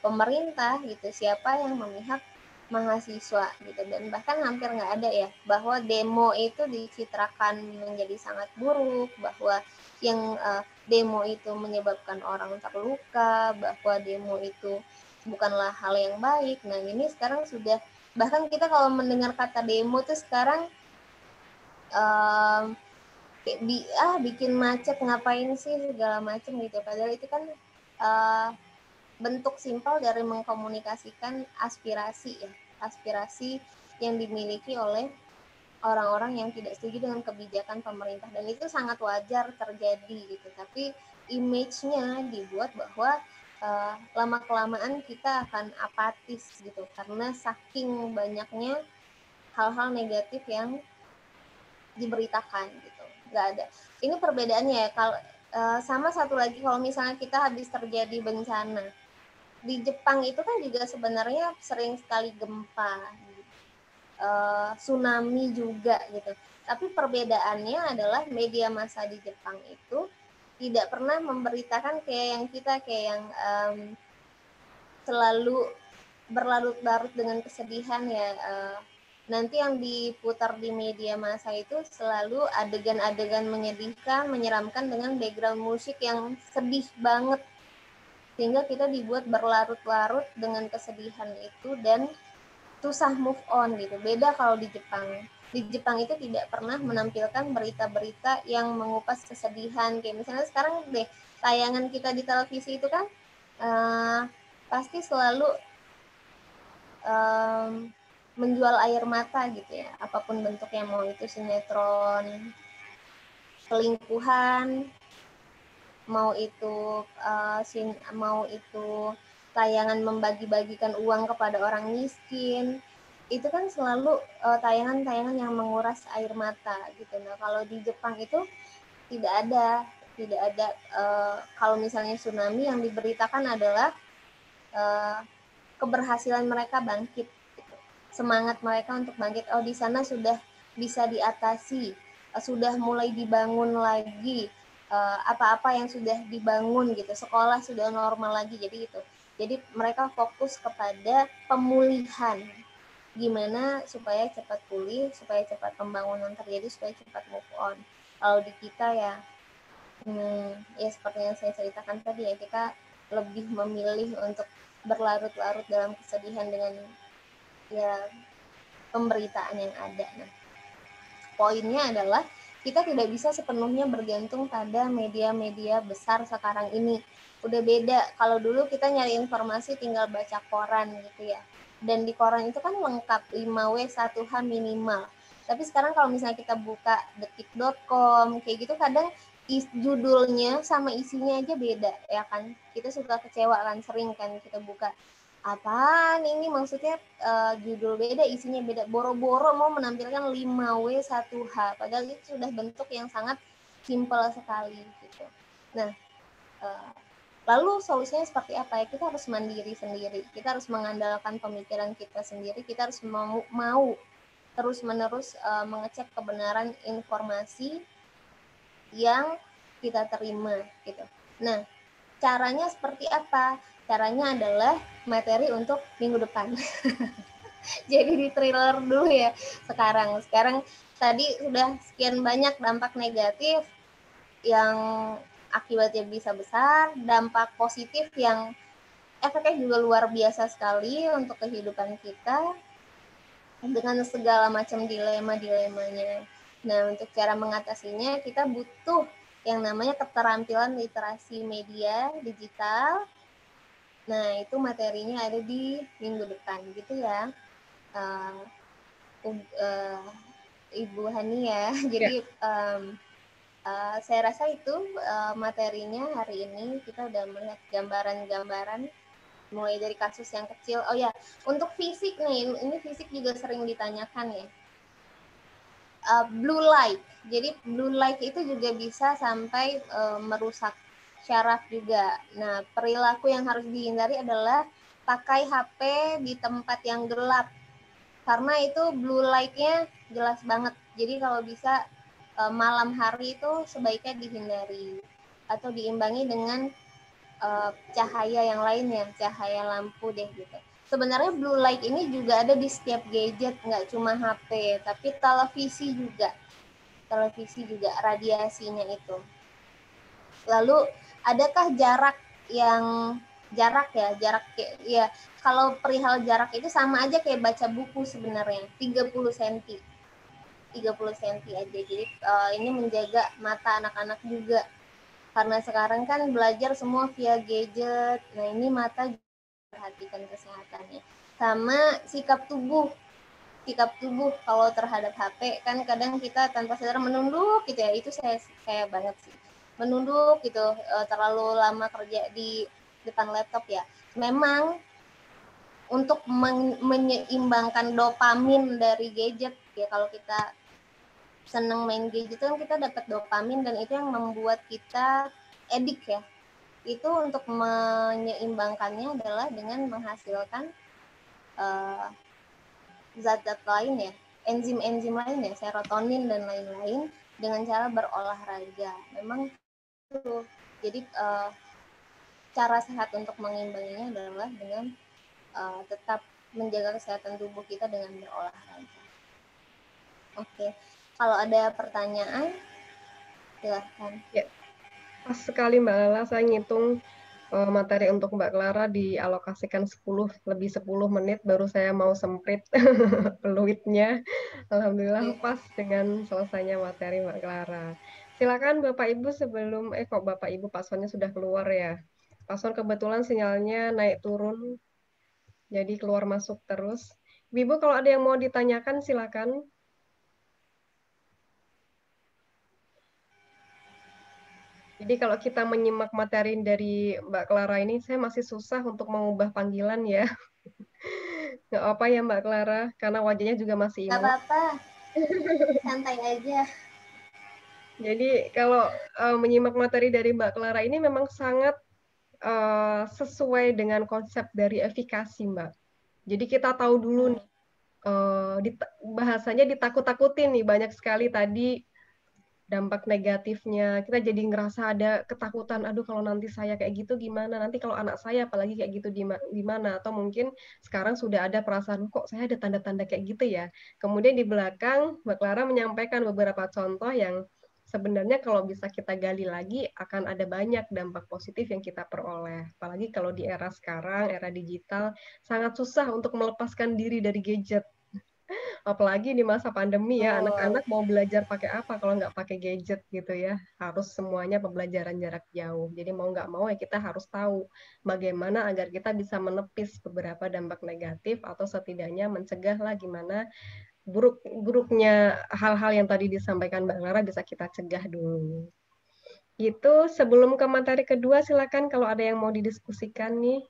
pemerintah gitu, siapa yang memihak mahasiswa gitu, dan bahkan hampir nggak ada ya bahwa demo itu dicitrakan menjadi sangat buruk, bahwa yang demo itu menyebabkan orang terluka, bahwa demo itu bukanlah hal yang baik. Nah ini sekarang sudah, bahkan kita kalau mendengar kata demo tuh sekarang bikin macet ngapain sih segala macam gitu, padahal itu kan bentuk simpel dari mengkomunikasikan aspirasi yang dimiliki oleh orang-orang yang tidak setuju dengan kebijakan pemerintah, dan itu sangat wajar terjadi gitu. Tapi image-nya dibuat bahwa lama-kelamaan kita akan apatis gitu karena saking banyaknya hal-hal negatif yang diberitakan gitu. Nggak ada. Ini perbedaannya ya. Kalau sama satu lagi, kalau misalnya kita habis terjadi bencana di Jepang itu kan juga sebenarnya sering sekali gempa, tsunami juga gitu. Tapi perbedaannya adalah media massa di Jepang itu tidak pernah memberitakan kayak yang selalu berlarut-larut dengan kesedihan ya. Nanti yang diputar di media massa itu selalu adegan-adegan menyedihkan, menyeramkan dengan background musik yang sedih banget, sehingga kita dibuat berlarut-larut dengan kesedihan itu dan susah move on gitu. Beda kalau di Jepang. Di Jepang itu tidak pernah menampilkan berita-berita yang mengupas kesedihan. Kayak misalnya sekarang deh, tayangan kita di televisi itu kan pasti selalu menjual air mata gitu ya. Apapun bentuknya, mau itu sinetron, selingkuhan, mau itu tayangan membagi-bagikan uang kepada orang miskin, itu kan selalu tayangan-tayangan yang menguras air mata gitu. Nah kalau di Jepang itu tidak ada kalau misalnya tsunami yang diberitakan adalah keberhasilan mereka bangkit gitu. Semangat mereka untuk bangkit, oh di sana sudah bisa diatasi, sudah mulai dibangun lagi apa-apa yang sudah dibangun gitu, sekolah sudah normal lagi, jadi itu. Jadi mereka fokus kepada pemulihan, gimana supaya cepat pulih, supaya cepat pembangunan terjadi, supaya cepat move on. Kalau di kita ya, ya seperti yang saya ceritakan tadi ya, kita lebih memilih untuk berlarut-larut dalam kesedihan dengan ya pemberitaan yang ada. Nah, poinnya adalah kita tidak bisa sepenuhnya bergantung pada media-media besar sekarang ini. Udah beda. Kalau dulu kita nyari informasi tinggal baca koran gitu ya. Dan di koran itu kan lengkap 5W 1H minimal. Tapi sekarang kalau misalnya kita buka detik.com kayak gitu, kadang judulnya sama isinya aja beda ya kan. Kita suka kecewa kan, sering kan kita buka apaan ini, maksudnya judul beda, isinya beda, boro-boro mau menampilkan 5W 1H, padahal itu sudah bentuk yang sangat simpel sekali gitu. Nah, lalu solusinya seperti apa ya? Kita harus mandiri sendiri, kita harus mengandalkan pemikiran kita sendiri, kita harus mau terus-menerus mengecek kebenaran informasi yang kita terima gitu. Nah, caranya seperti apa? Caranya adalah materi untuk minggu depan. Jadi di trailer dulu ya sekarang. Sekarang tadi sudah sekian banyak dampak negatif yang akibatnya bisa besar, dampak positif yang efeknya juga luar biasa sekali untuk kehidupan kita dengan segala macam dilema-dilemanya. Nah, untuk cara mengatasinya kita butuh yang namanya keterampilan literasi media digital. Nah, itu materinya ada di minggu depan gitu ya. Uh, Ibu Hani ya. Jadi saya rasa itu materinya hari ini kita udah melihat gambaran-gambaran mulai dari kasus yang kecil. Oh ya, untuk fisik nih, ini fisik juga sering ditanyakan ya. Blue light. Jadi blue light itu juga bisa sampai merusak syaraf juga. Nah, perilaku yang harus dihindari adalah pakai HP di tempat yang gelap. Karena itu blue light-nya jelas banget. Jadi kalau bisa malam hari itu sebaiknya dihindari atau diimbangi dengan cahaya yang lainnya, cahaya lampu deh gitu. Sebenarnya blue light ini juga ada di setiap gadget, nggak cuma HP, tapi televisi juga radiasinya itu. Lalu adakah jarak ya kalau perihal jarak itu sama aja kayak baca buku sebenarnya 30 cm aja. Jadi ini menjaga mata anak-anak juga karena sekarang kan belajar semua via gadget. Nah, ini mata perhatikan kesehatannya. Sama sikap tubuh kalau terhadap HP kan kadang kita tanpa sadar menunduk gitu ya. Itu saya banget sih. Menunduk gitu, terlalu lama kerja di depan laptop ya. Memang untuk menyeimbangkan dopamin dari gadget ya, kalau kita seneng main gadget kan kita dapat dopamin dan itu yang membuat kita edik ya. Itu untuk menyeimbangkannya adalah dengan menghasilkan zat-zat lain ya, enzim-enzim lain ya, serotonin dan lain-lain dengan cara berolahraga. Memang itu. Jadi cara sehat untuk mengimbanginya adalah dengan tetap menjaga kesehatan tubuh kita dengan berolahraga. Oke, kalau ada pertanyaan silahkan. Ya, pas sekali Mbak Lala, saya ngitung materi untuk Mbak Clara dialokasikan 10 menit baru saya mau semprit peluitnya. Alhamdulillah pas dengan selesainya materi Mbak Clara. Silakan Bapak Ibu sebelum kok Bapak Ibu paslonnya sudah keluar ya. Paslon kebetulan sinyalnya naik turun jadi keluar masuk terus. Ibu kalau ada yang mau ditanyakan silakan. Jadi kalau kita menyimak materi dari Mbak Clara ini, saya masih susah untuk mengubah panggilan ya. Nggak apa ya Mbak Clara, karena wajahnya juga masih Nggak imut. apa-apa, santai aja. Jadi kalau menyimak materi dari Mbak Clara ini memang sangat sesuai dengan konsep dari efikasi Mbak. Jadi kita tahu dulu nih, bahasanya ditakut-takutin nih, banyak sekali tadi dampak negatifnya. Kita jadi ngerasa ada ketakutan, aduh kalau nanti saya kayak gitu gimana, nanti kalau anak saya apalagi kayak gitu gimana, atau mungkin sekarang sudah ada perasaan, kok saya ada tanda-tanda kayak gitu ya. Kemudian di belakang, Mbak Clara menyampaikan beberapa contoh yang sebenarnya kalau bisa kita gali lagi, akan ada banyak dampak positif yang kita peroleh. Apalagi kalau di era sekarang, era digital, sangat susah untuk melepaskan diri dari gadget. Apalagi di masa pandemi ya, anak-anak mau belajar pakai apa kalau nggak pakai gadget gitu ya. Harus semuanya pembelajaran jarak jauh. Jadi mau nggak mau ya kita harus tahu bagaimana agar kita bisa menepis beberapa dampak negatif atau setidaknya mencegah lah gimana buruknya hal-hal yang tadi disampaikan Mbak Clara bisa kita cegah dulu. Gitu, sebelum ke materi kedua silakan kalau ada yang mau didiskusikan nih.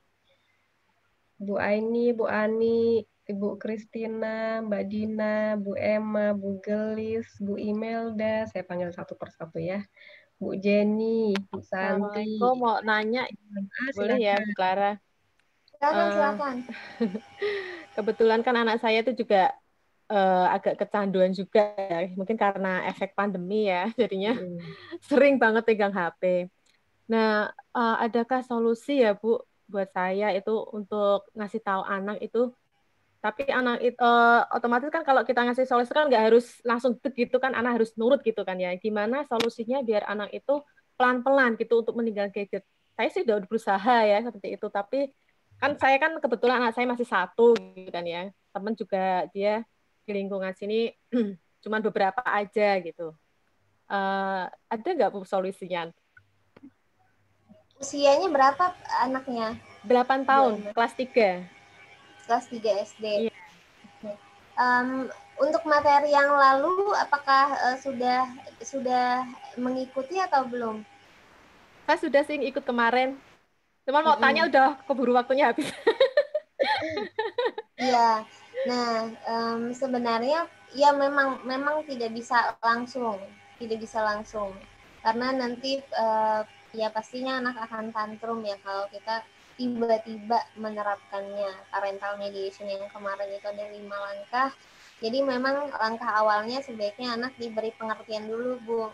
Bu Aini, Bu Ani, Ibu Kristina, Mbak Dina, Bu Emma, Bu Gelis, Bu Imelda, saya panggil satu persatu ya. Bu Jenny, Bu Santi. Assalamualaikum, mau nanya boleh ya Silakan. Bu Clara? Silakan. Kebetulan kan anak saya itu juga agak kecanduan juga ya. Mungkin karena efek pandemi ya, jadinya sering banget pegang HP. Nah, adakah solusi ya Bu buat saya itu untuk ngasih tahu anak itu, tapi anak itu otomatis kan kalau kita ngasih solusi kan nggak harus langsung begitu kan, anak harus nurut gitu kan ya. Gimana solusinya biar anak itu pelan-pelan gitu untuk meninggalkan gadget? Saya sih udah berusaha ya seperti itu, tapi kan saya kan kebetulan anak saya masih satu gitu kan ya. Temen juga dia di lingkungan sini cuman beberapa aja gitu. Ada nggak Bu solusinya? Usianya berapa anaknya? 8 Bu tahun, Emma? kelas 3. Kelas 3 SD. Iya. Untuk materi yang lalu, apakah sudah mengikuti atau belum? Saya sudah sih ikut kemarin. Cuman mau tanya Mm-mm. udah keburu waktunya habis. Iya. Nah, sebenarnya ya memang tidak bisa langsung, karena nanti ya pastinya anak akan tantrum ya kalau kita tiba-tiba menerapkannya. Parental mediation yang kemarin itu ada 5 langkah. Jadi memang langkah awalnya sebaiknya anak diberi pengertian dulu, Bu.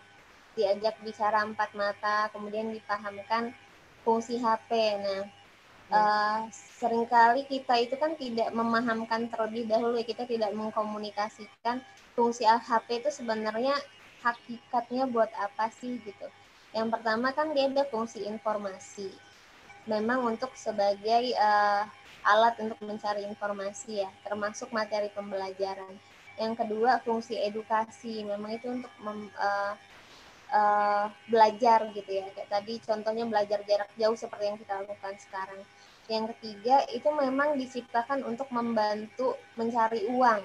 Diajak bicara 4 mata, kemudian dipahamkan fungsi HP. Nah, seringkali kita itu kan tidak memahamkan terlebih dahulu ya, kita tidak mengkomunikasikan fungsi HP itu sebenarnya hakikatnya buat apa sih gitu. Yang pertama kan dia ada fungsi informasi, memang untuk sebagai alat untuk mencari informasi ya, termasuk materi pembelajaran. Yang kedua fungsi edukasi, memang itu untuk belajar gitu ya, kayak tadi contohnya belajar jarak jauh seperti yang kita lakukan sekarang. Yang ketiga itu memang diciptakan untuk membantu mencari uang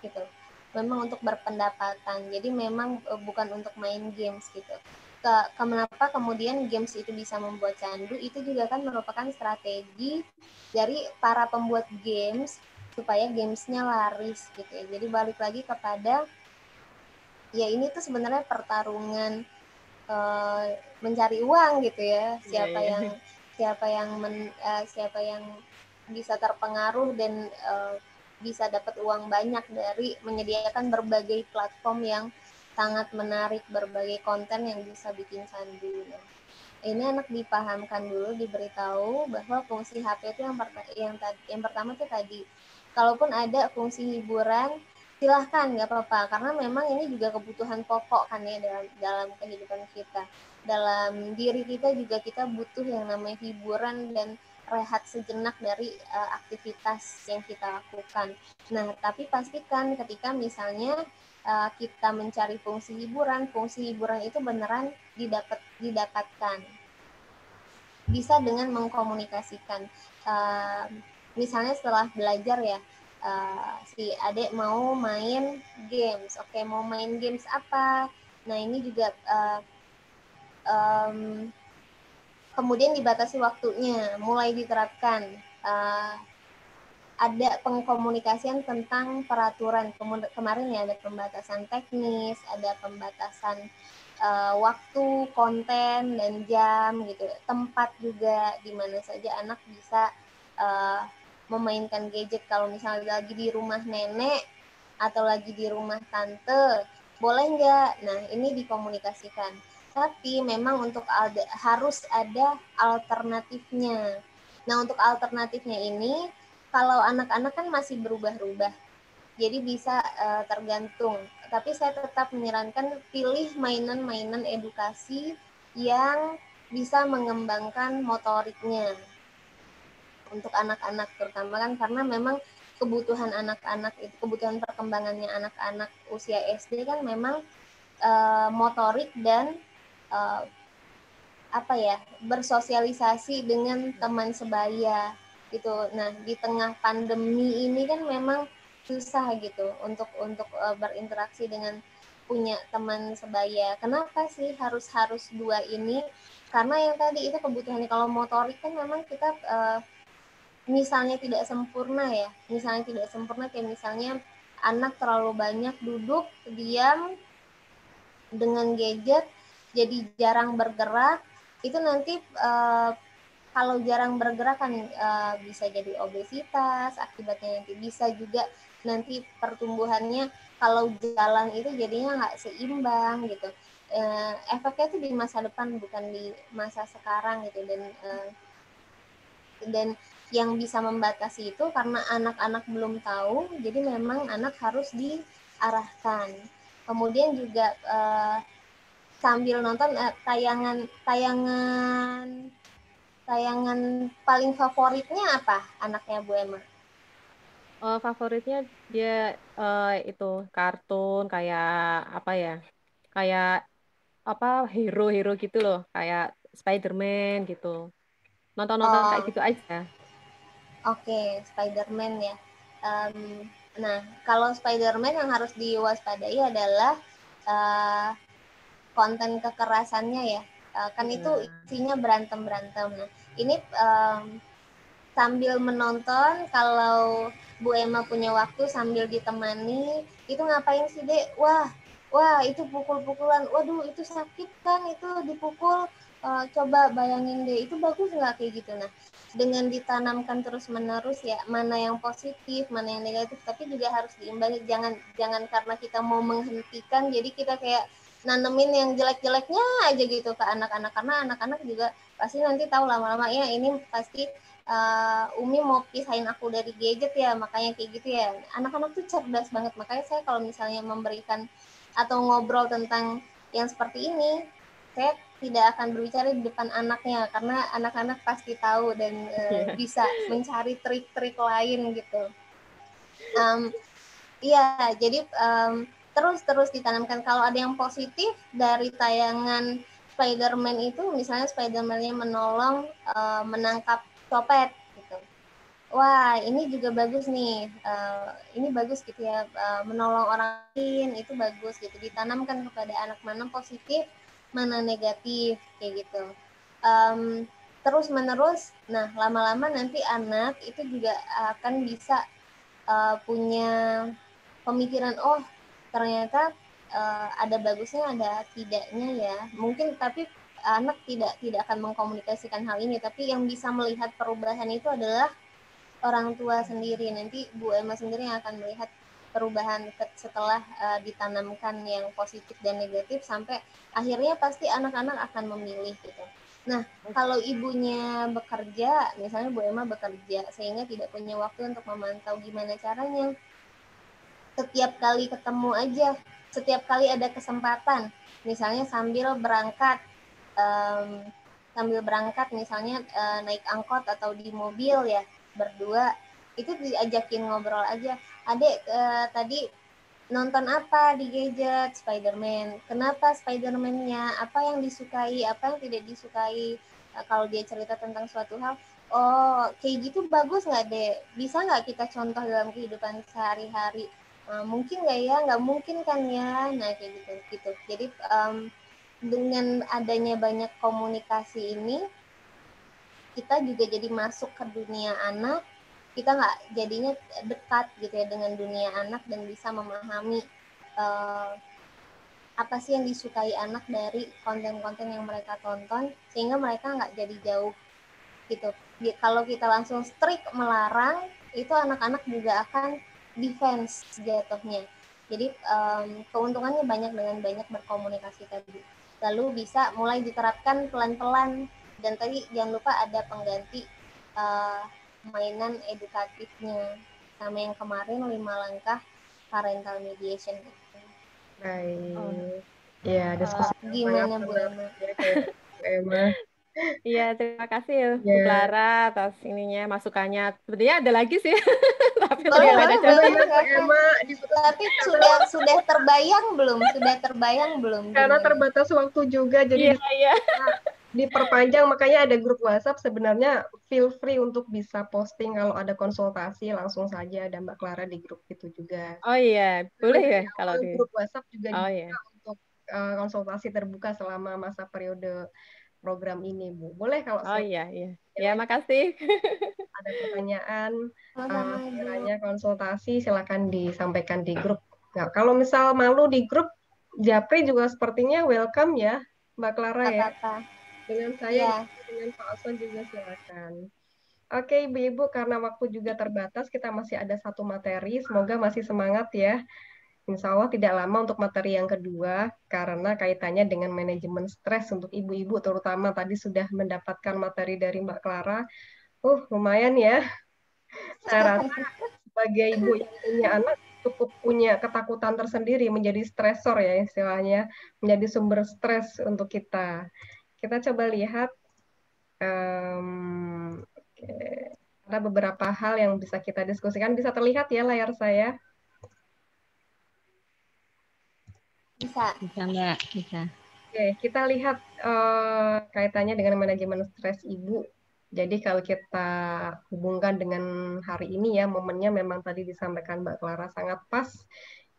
gitu, memang untuk berpendapatan, jadi memang bukan untuk main games gitu. Kenapa kemudian games itu bisa membuat candu, itu juga kan merupakan strategi dari para pembuat games supaya gamesnya laris gitu ya. Jadi balik lagi kepada ya ini tuh sebenarnya pertarungan mencari uang gitu ya, siapa yang bisa terpengaruh dan bisa dapat uang banyak dari menyediakan berbagai platform yang sangat menarik, berbagai konten yang bisa bikin candu. Nah, ini anak dipahamkan dulu, diberitahu bahwa fungsi HP itu yang pertama tuh tadi, kalaupun ada fungsi hiburan silahkan, nggak apa-apa, karena memang ini juga kebutuhan pokok kan ya dalam kehidupan kita, dalam diri kita juga kita butuh yang namanya hiburan dan rehat sejenak dari aktivitas yang kita lakukan. Nah, tapi pastikan ketika misalnya kita mencari fungsi hiburan itu beneran didapatkan, bisa dengan mengkomunikasikan. Misalnya setelah belajar ya, si adik mau main games, oke, mau main games apa? Nah ini juga kemudian dibatasi waktunya, mulai diterapkan. Ada pengkomunikasian tentang peraturan. Kemarin ya ada pembatasan teknis, ada pembatasan waktu, konten, dan jam gitu. Tempat juga, di mana saja anak bisa memainkan gadget. Kalau misalnya lagi di rumah nenek atau lagi di rumah tante, boleh nggak? Nah, ini dikomunikasikan. Tapi memang harus ada alternatifnya. Nah, untuk alternatifnya ini, kalau anak-anak kan masih berubah-ubah, jadi bisa tergantung. Tapi saya tetap menyarankan pilih mainan-mainan edukasi yang bisa mengembangkan motoriknya untuk anak-anak terutama kan, karena memang kebutuhan anak-anak itu, kebutuhan perkembangannya anak-anak usia SD kan memang motorik dan bersosialisasi dengan teman sebaya gitu. Nah, di tengah pandemi ini kan memang susah gitu untuk berinteraksi dengan punya teman sebaya. Kenapa sih harus dua ini? Karena yang tadi itu kebutuhannya. Kalau motorik kan memang kita misalnya tidak sempurna kayak misalnya anak terlalu banyak duduk diam dengan gadget, jadi jarang bergerak. Itu nanti kalau jarang bergerak kan bisa jadi obesitas, akibatnya nanti bisa juga nanti pertumbuhannya kalau jalan itu jadinya nggak seimbang gitu. Efeknya tuh di masa depan bukan di masa sekarang gitu. Dan yang bisa membatasi itu karena anak-anak belum tahu, jadi memang anak harus diarahkan. Kemudian juga sambil nonton tayangan paling favoritnya apa anaknya Bu Emma? Favoritnya dia itu kartun kayak apa ya? Kayak apa hero-hero gitu loh, kayak Spider-Man gitu. Nonton-nonton kayak Oh, gitu aja. oke, Spider-Man ya. Nah, kalau Spider-Man yang harus diwaspadai adalah uh, konten kekerasannya ya. Kan itu Nah, isinya berantem-berantem. Nah, ini sambil menonton, kalau Bu Emma punya waktu sambil ditemani, itu ngapain sih Dek? Wah itu pukul-pukulan, waduh itu sakit kan, itu dipukul. Coba bayangin deh, itu bagus nggak kayak gitu. Nah, dengan ditanamkan terus menerus ya, mana yang positif, mana yang negatif, tapi juga harus diimbangi. Jangan karena kita mau menghentikan, jadi kita kayak nanemin yang jelek-jeleknya aja gitu ke anak-anak, karena anak-anak juga pasti nanti tahu lama-lama ya ini pasti Umi mau pisahin aku dari gadget ya, makanya kayak gitu ya. Anak-anak tuh cerdas banget, makanya saya kalau misalnya memberikan atau ngobrol tentang yang seperti ini, saya tidak akan berbicara di depan anaknya, karena anak-anak pasti tahu dan iya. bisa mencari trik-trik lain gitu. Iya, jadi terus ditanamkan. Kalau ada yang positif dari tayangan Spider-Man itu, misalnya Spider-Man-nya menolong menangkap copet gitu. Wah, ini juga bagus nih. Ini bagus gitu ya, menolong orang lain itu bagus gitu. Ditanamkan kepada anak mana positif, mana negatif kayak gitu. Terus menerus, nah lama-lama nanti anak itu juga akan bisa punya pemikiran, oh ternyata ada bagusnya ada tidaknya ya, mungkin. Tapi anak tidak akan mengkomunikasikan hal ini, tapi yang bisa melihat perubahan itu adalah orang tua sendiri. Nanti Bu Emma sendiri yang akan melihat perubahan setelah ditanamkan yang positif dan negatif, sampai akhirnya pasti anak-anak akan memilih gitu. Nah, kalau ibunya bekerja, misalnya Bu Emma bekerja sehingga tidak punya waktu untuk memantau, gimana caranya? Setiap kali ketemu aja, setiap kali ada kesempatan, misalnya sambil berangkat misalnya naik angkot atau di mobil ya berdua, itu diajakin ngobrol aja. Adek, tadi nonton apa di gadget? Spider-Man. Kenapa Spider-Man-nya? Apa yang disukai, apa yang tidak disukai? Kalau dia cerita tentang suatu hal, oh kayak gitu bagus nggak deh? Bisa nggak kita contoh dalam kehidupan sehari-hari? Mungkin nggak ya? Nggak mungkin kan ya? Nah kayak gitu. Jadi dengan adanya banyak komunikasi ini, kita juga jadi masuk ke dunia anak, kita nggak jadinya dekat gitu ya dengan dunia anak, dan bisa memahami apa sih yang disukai anak dari konten-konten yang mereka tonton, sehingga mereka nggak jadi jauh gitu. Kalau kita langsung strict melarang, itu anak-anak juga akan defense jatuhnya. Jadi keuntungannya banyak dengan banyak berkomunikasi tadi. Lalu bisa mulai diterapkan pelan-pelan, dan tadi jangan lupa ada pengganti mainan edukatifnya, sama yang kemarin 5 langkah parental mediation. Oh, Baik. Ya, diskusi yang sangat Gimana Bu menarik Emma? ya dari Bu Emma. iya, terima kasih ya Bu Ya, Clara atas ininya masukannya. Sebenarnya ada lagi sih, tapi untuk Boleh, yang lain boleh, aja. boleh, boleh ya Bu silakan. Emma Tapi karena sudah terbayang belum? Sudah terbayang belum karena gimana? terbatas waktu juga, jadi Iya, iya. diskusinya diperpanjang. Makanya ada grup WhatsApp. Sebenarnya feel free untuk bisa posting kalau ada konsultasi, langsung saja ada Mbak Clara di grup itu juga. Oh iya, Memang boleh ya dari kalau awal di. grup WhatsApp juga Oh iya. dibuka untuk konsultasi terbuka selama masa periode program ini, Bu. Boleh kalau Oh iya, iya. yang Ya, lain makasih. ada pertanyaan, Sama-sama Ibu. sekiranya konsultasi, silakan disampaikan di grup. Nah, kalau misal malu di grup, Japri juga sepertinya welcome ya, Mbak Clara ya. Apa-apa. Dengan saya, Ya, dengan Pak Aswan juga silakan. Oke, Ibu-Ibu, karena waktu juga terbatas, kita masih ada satu materi. Semoga masih semangat ya. Insya Allah tidak lama untuk materi yang kedua, karena kaitannya dengan manajemen stres untuk ibu-ibu, terutama tadi sudah mendapatkan materi dari Mbak Clara. Lumayan ya. Saya rasa sebagai ibu yang punya anak, cukup punya ketakutan tersendiri, menjadi stresor ya istilahnya, menjadi sumber stres untuk kita. Kita coba lihat. Oke. Ada beberapa hal yang bisa kita diskusikan. Bisa terlihat ya layar saya? Bisa. Bisa Mbak, bisa. Oke, kita lihat kaitannya dengan manajemen stres ibu. Jadi kalau kita hubungkan dengan hari ini ya, momennya memang tadi disampaikan Mbak Clara sangat pas.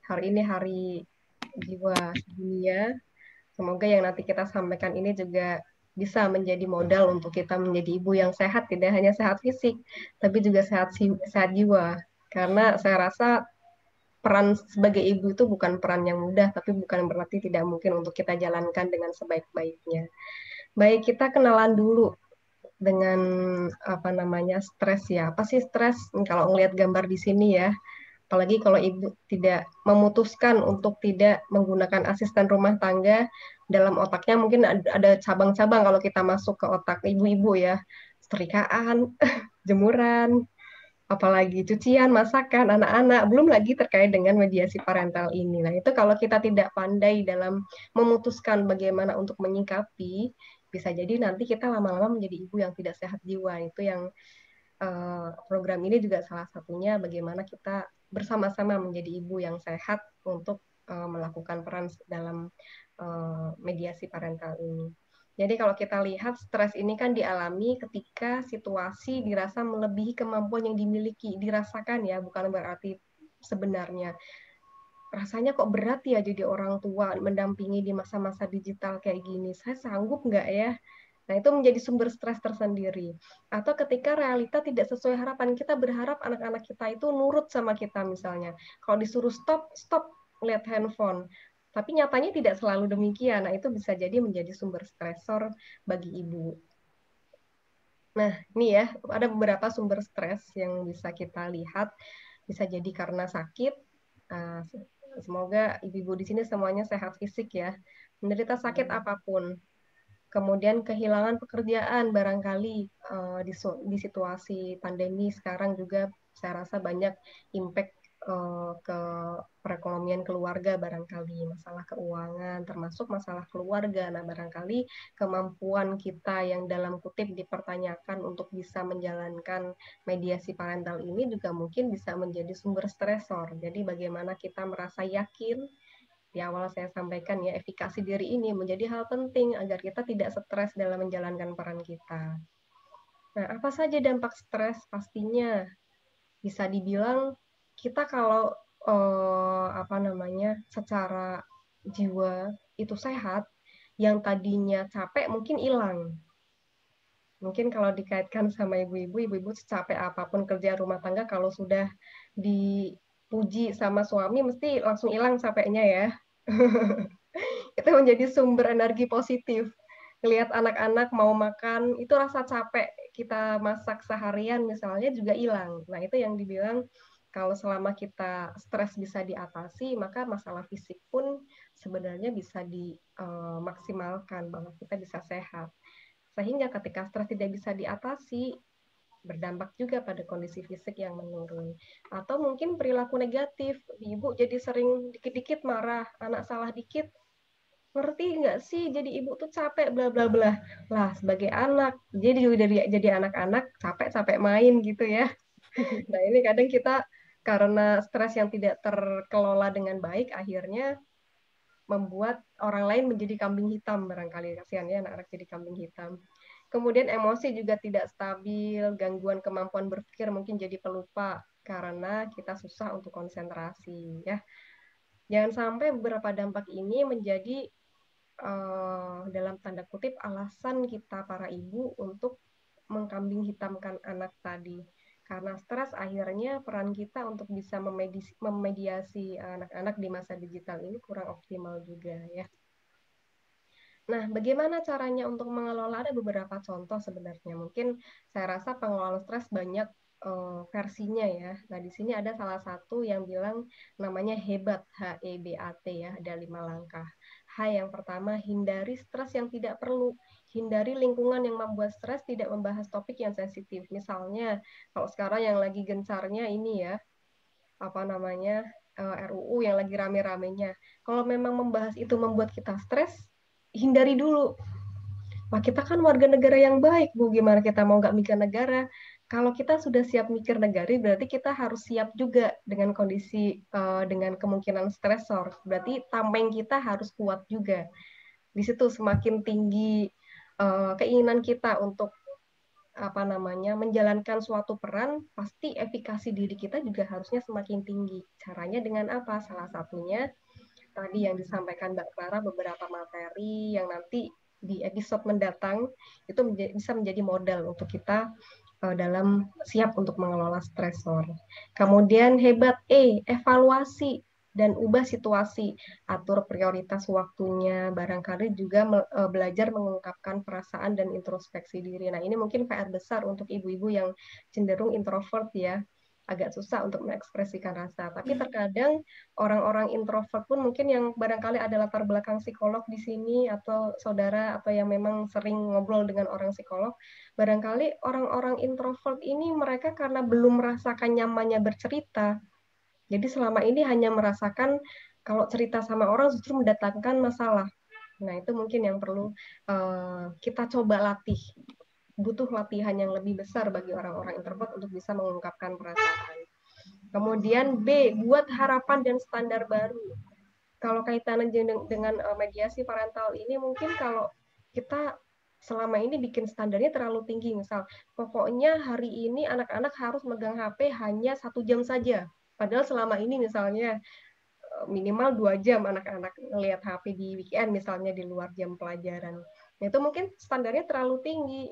Hari ini hari jiwa dunia. Semoga yang nanti kita sampaikan ini juga bisa menjadi modal untuk kita menjadi ibu yang sehat, tidak hanya sehat fisik, tapi juga sehat jiwa. Karena saya rasa peran sebagai ibu itu bukan peran yang mudah, tapi bukan berarti tidak mungkin untuk kita jalankan dengan sebaik-baiknya. Baik, kita kenalan dulu dengan apa namanya stres ya. Apa sih stres? Kalau ngelihat gambar di sini ya, apalagi kalau ibu tidak memutuskan untuk tidak menggunakan asisten rumah tangga, dalam otaknya mungkin ada cabang-cabang kalau kita masuk ke otak ibu-ibu ya, setrikaan, jemuran, apalagi cucian, masakan, anak-anak, belum lagi terkait dengan mediasi parental ini. Nah, itu kalau kita tidak pandai dalam memutuskan bagaimana untuk menyikapi, bisa jadi nanti kita lama-lama menjadi ibu yang tidak sehat jiwa. Itu yang program ini juga salah satunya bagaimana kita bersama-sama menjadi ibu yang sehat untuk melakukan peran dalam mediasi parental ini. Jadi kalau kita lihat stres ini kan dialami ketika situasi dirasa melebihi kemampuan yang dimiliki, dirasakan ya, bukan berarti sebenarnya. Rasanya kok berat ya jadi orang tua mendampingi di masa-masa digital kayak gini. Saya sanggup nggak ya? Nah, itu menjadi sumber stres tersendiri. Atau ketika realita tidak sesuai harapan, kita berharap anak-anak kita itu nurut sama kita misalnya. Kalau disuruh stop, stop, lihat handphone. Tapi nyatanya tidak selalu demikian. Nah, itu bisa jadi menjadi sumber stresor bagi ibu. Nah, ini ya, ada beberapa sumber stres yang bisa kita lihat. Bisa jadi karena sakit. Semoga ibu-ibu di sini semuanya sehat fisik ya. Menderita sakit apapun, kemudian kehilangan pekerjaan barangkali di situasi pandemi sekarang juga saya rasa banyak impact ke perekonomian keluarga barangkali, masalah keuangan termasuk masalah keluarga. Nah, barangkali kemampuan kita yang dalam kutip dipertanyakan untuk bisa menjalankan mediasi parental ini juga mungkin bisa menjadi sumber stresor. Jadi bagaimana kita merasa yakin, di awal saya sampaikan ya, efikasi diri ini menjadi hal penting agar kita tidak stres dalam menjalankan peran kita. Nah, apa saja dampak stres? Pastinya bisa dibilang kita kalau secara jiwa itu sehat, yang tadinya capek mungkin hilang. Mungkin kalau dikaitkan sama ibu-ibu secapek apapun kerja rumah tangga, kalau sudah dipuji sama suami mesti langsung hilang capeknya ya. Itu menjadi sumber energi positif. Lihat anak-anak mau makan, itu rasa capek kita masak seharian misalnya juga hilang. Nah, itu yang dibilang kalau selama kita stres bisa diatasi, maka masalah fisik pun sebenarnya bisa dimaksimalkan bahwa kita bisa sehat. Sehingga ketika stres tidak bisa diatasi, berdampak juga pada kondisi fisik yang menurun. Atau mungkin perilaku negatif, ibu jadi sering dikit-dikit marah, anak salah dikit, ngerti nggak sih jadi ibu tuh capek bla bla bla. Lah, sebagai anak jadi juga jadi anak-anak capek main gitu ya. Nah, ini kadang kita karena stres yang tidak terkelola dengan baik akhirnya membuat orang lain menjadi kambing hitam barangkali. Kasihan ya anak-anak jadi kambing hitam. Kemudian emosi juga tidak stabil, gangguan kemampuan berpikir mungkin jadi pelupa karena kita susah untuk konsentrasi ya. Jangan sampai beberapa dampak ini menjadi dalam tanda kutip alasan kita para ibu untuk mengkambing hitamkan anak tadi. Karena stres akhirnya peran kita untuk bisa memediasi anak-anak di masa digital ini kurang optimal juga ya. Nah, bagaimana caranya untuk mengelola? Ada beberapa contoh sebenarnya. Mungkin saya rasa pengelola stres banyak versinya ya. Nah, di sini ada salah satu yang bilang namanya hebat, HEBAT ya, ada 5 langkah. H yang pertama, hindari stres yang tidak perlu. Hindari lingkungan yang membuat stres, tidak membahas topik yang sensitif. Misalnya, kalau sekarang yang lagi gencarnya ini ya, apa namanya, RUU yang lagi rame-ramenya. Kalau memang membahas itu membuat kita stres, hindari dulu. Wah, kita kan warga negara yang baik, Bu. Gimana kita mau nggak mikir negara? Kalau kita sudah siap mikir negara, berarti kita harus siap juga dengan kondisi, dengan kemungkinan stresor. Berarti tameng kita harus kuat juga. Di situ semakin tinggi keinginan kita untuk apa namanya menjalankan suatu peran, pasti efikasi diri kita juga harusnya semakin tinggi. Caranya dengan apa? Salah satunya tadi yang disampaikan Mbak Clara, beberapa materi yang nanti di episode mendatang itu bisa menjadi modal untuk kita dalam siap untuk mengelola stresor. Kemudian hebat evaluasi dan ubah situasi, atur prioritas waktunya, barangkali juga belajar mengungkapkan perasaan dan introspeksi diri. Nah, ini mungkin PR besar untuk ibu-ibu yang cenderung introvert ya, agak susah untuk mengekspresikan rasa. Tapi terkadang orang-orang introvert pun mungkin yang barangkali ada latar belakang psikolog di sini atau saudara atau yang memang sering ngobrol dengan orang psikolog, barangkali orang-orang introvert ini mereka karena belum merasakan nyamannya bercerita. Jadi selama ini hanya merasakan kalau cerita sama orang justru mendatangkan masalah. Nah, itu mungkin yang perlu kita coba latih. Butuh latihan yang lebih besar bagi orang-orang introvert untuk bisa mengungkapkan perasaan. Kemudian B, buat harapan dan standar baru. Kalau kaitannya dengan mediasi parental ini mungkin kalau kita selama ini bikin standarnya terlalu tinggi, misal pokoknya hari ini anak-anak harus megang HP hanya 1 jam saja. Padahal selama ini misalnya minimal 2 jam anak-anak ngelihat HP di weekend misalnya di luar jam pelajaran. Nah, itu mungkin standarnya terlalu tinggi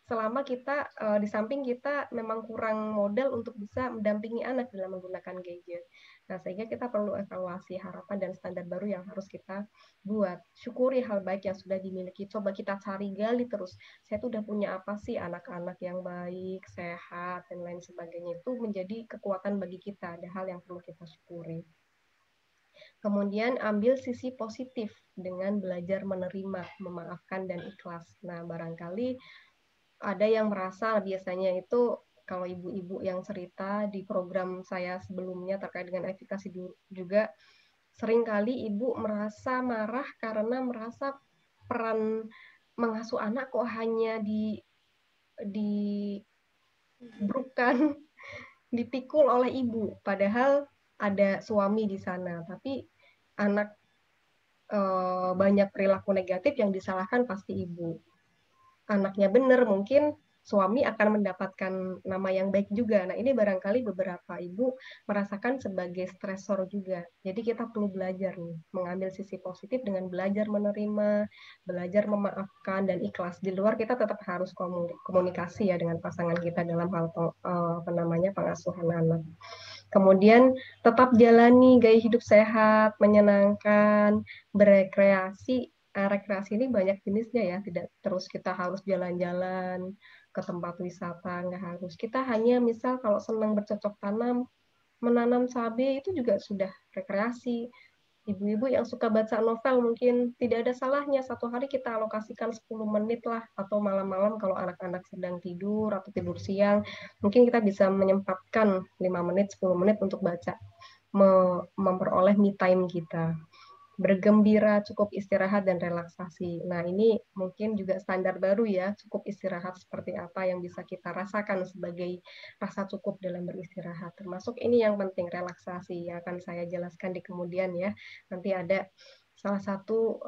selama kita di samping kita memang kurang modal untuk bisa mendampingi anak dalam menggunakan gadget. Nah, sehingga kita perlu evaluasi harapan dan standar baru yang harus kita buat. Syukuri hal baik yang sudah dimiliki. Coba kita cari gali terus. Saya tuh udah punya apa sih, anak-anak yang baik, sehat, dan lain sebagainya. Itu menjadi kekuatan bagi kita. Ada hal yang perlu kita syukuri. Kemudian ambil sisi positif dengan belajar menerima, memaafkan, dan ikhlas. Nah, barangkali ada yang merasa biasanya itu kalau ibu-ibu yang cerita di program saya sebelumnya terkait dengan efikasi juga, seringkali ibu merasa marah karena merasa peran mengasuh anak kok hanya dibrukan, dipikul oleh ibu. Padahal ada suami di sana, tapi anak banyak perilaku negatif yang disalahkan pasti ibu. Anaknya benar, mungkin suami akan mendapatkan nama yang baik juga. Nah, ini barangkali beberapa ibu merasakan sebagai stresor juga. Jadi kita perlu belajar nih, mengambil sisi positif dengan belajar menerima, belajar memaafkan, dan ikhlas. Di luar kita tetap harus komunikasi ya dengan pasangan kita dalam hal pengasuhan anak. Kemudian tetap jalani gaya hidup sehat, menyenangkan, berekreasi. Rekreasi ini banyak jenisnya ya, tidak terus kita harus jalan-jalan ke tempat wisata, nggak harus. Kita hanya misal kalau senang bercocok tanam, menanam cabai itu juga sudah rekreasi. Ibu-ibu yang suka baca novel mungkin tidak ada salahnya satu hari kita alokasikan 10 menit lah, atau malam-malam kalau anak-anak sedang tidur atau tidur siang, mungkin kita bisa menyempatkan 5 menit, 10 menit untuk baca, memperoleh me time kita. Bergembira, cukup istirahat, dan relaksasi. Nah, ini mungkin juga standar baru ya, cukup istirahat seperti apa yang bisa kita rasakan sebagai rasa cukup dalam beristirahat. Termasuk ini yang penting, relaksasi, yang akan saya jelaskan di kemudian ya. Nanti ada salah satu,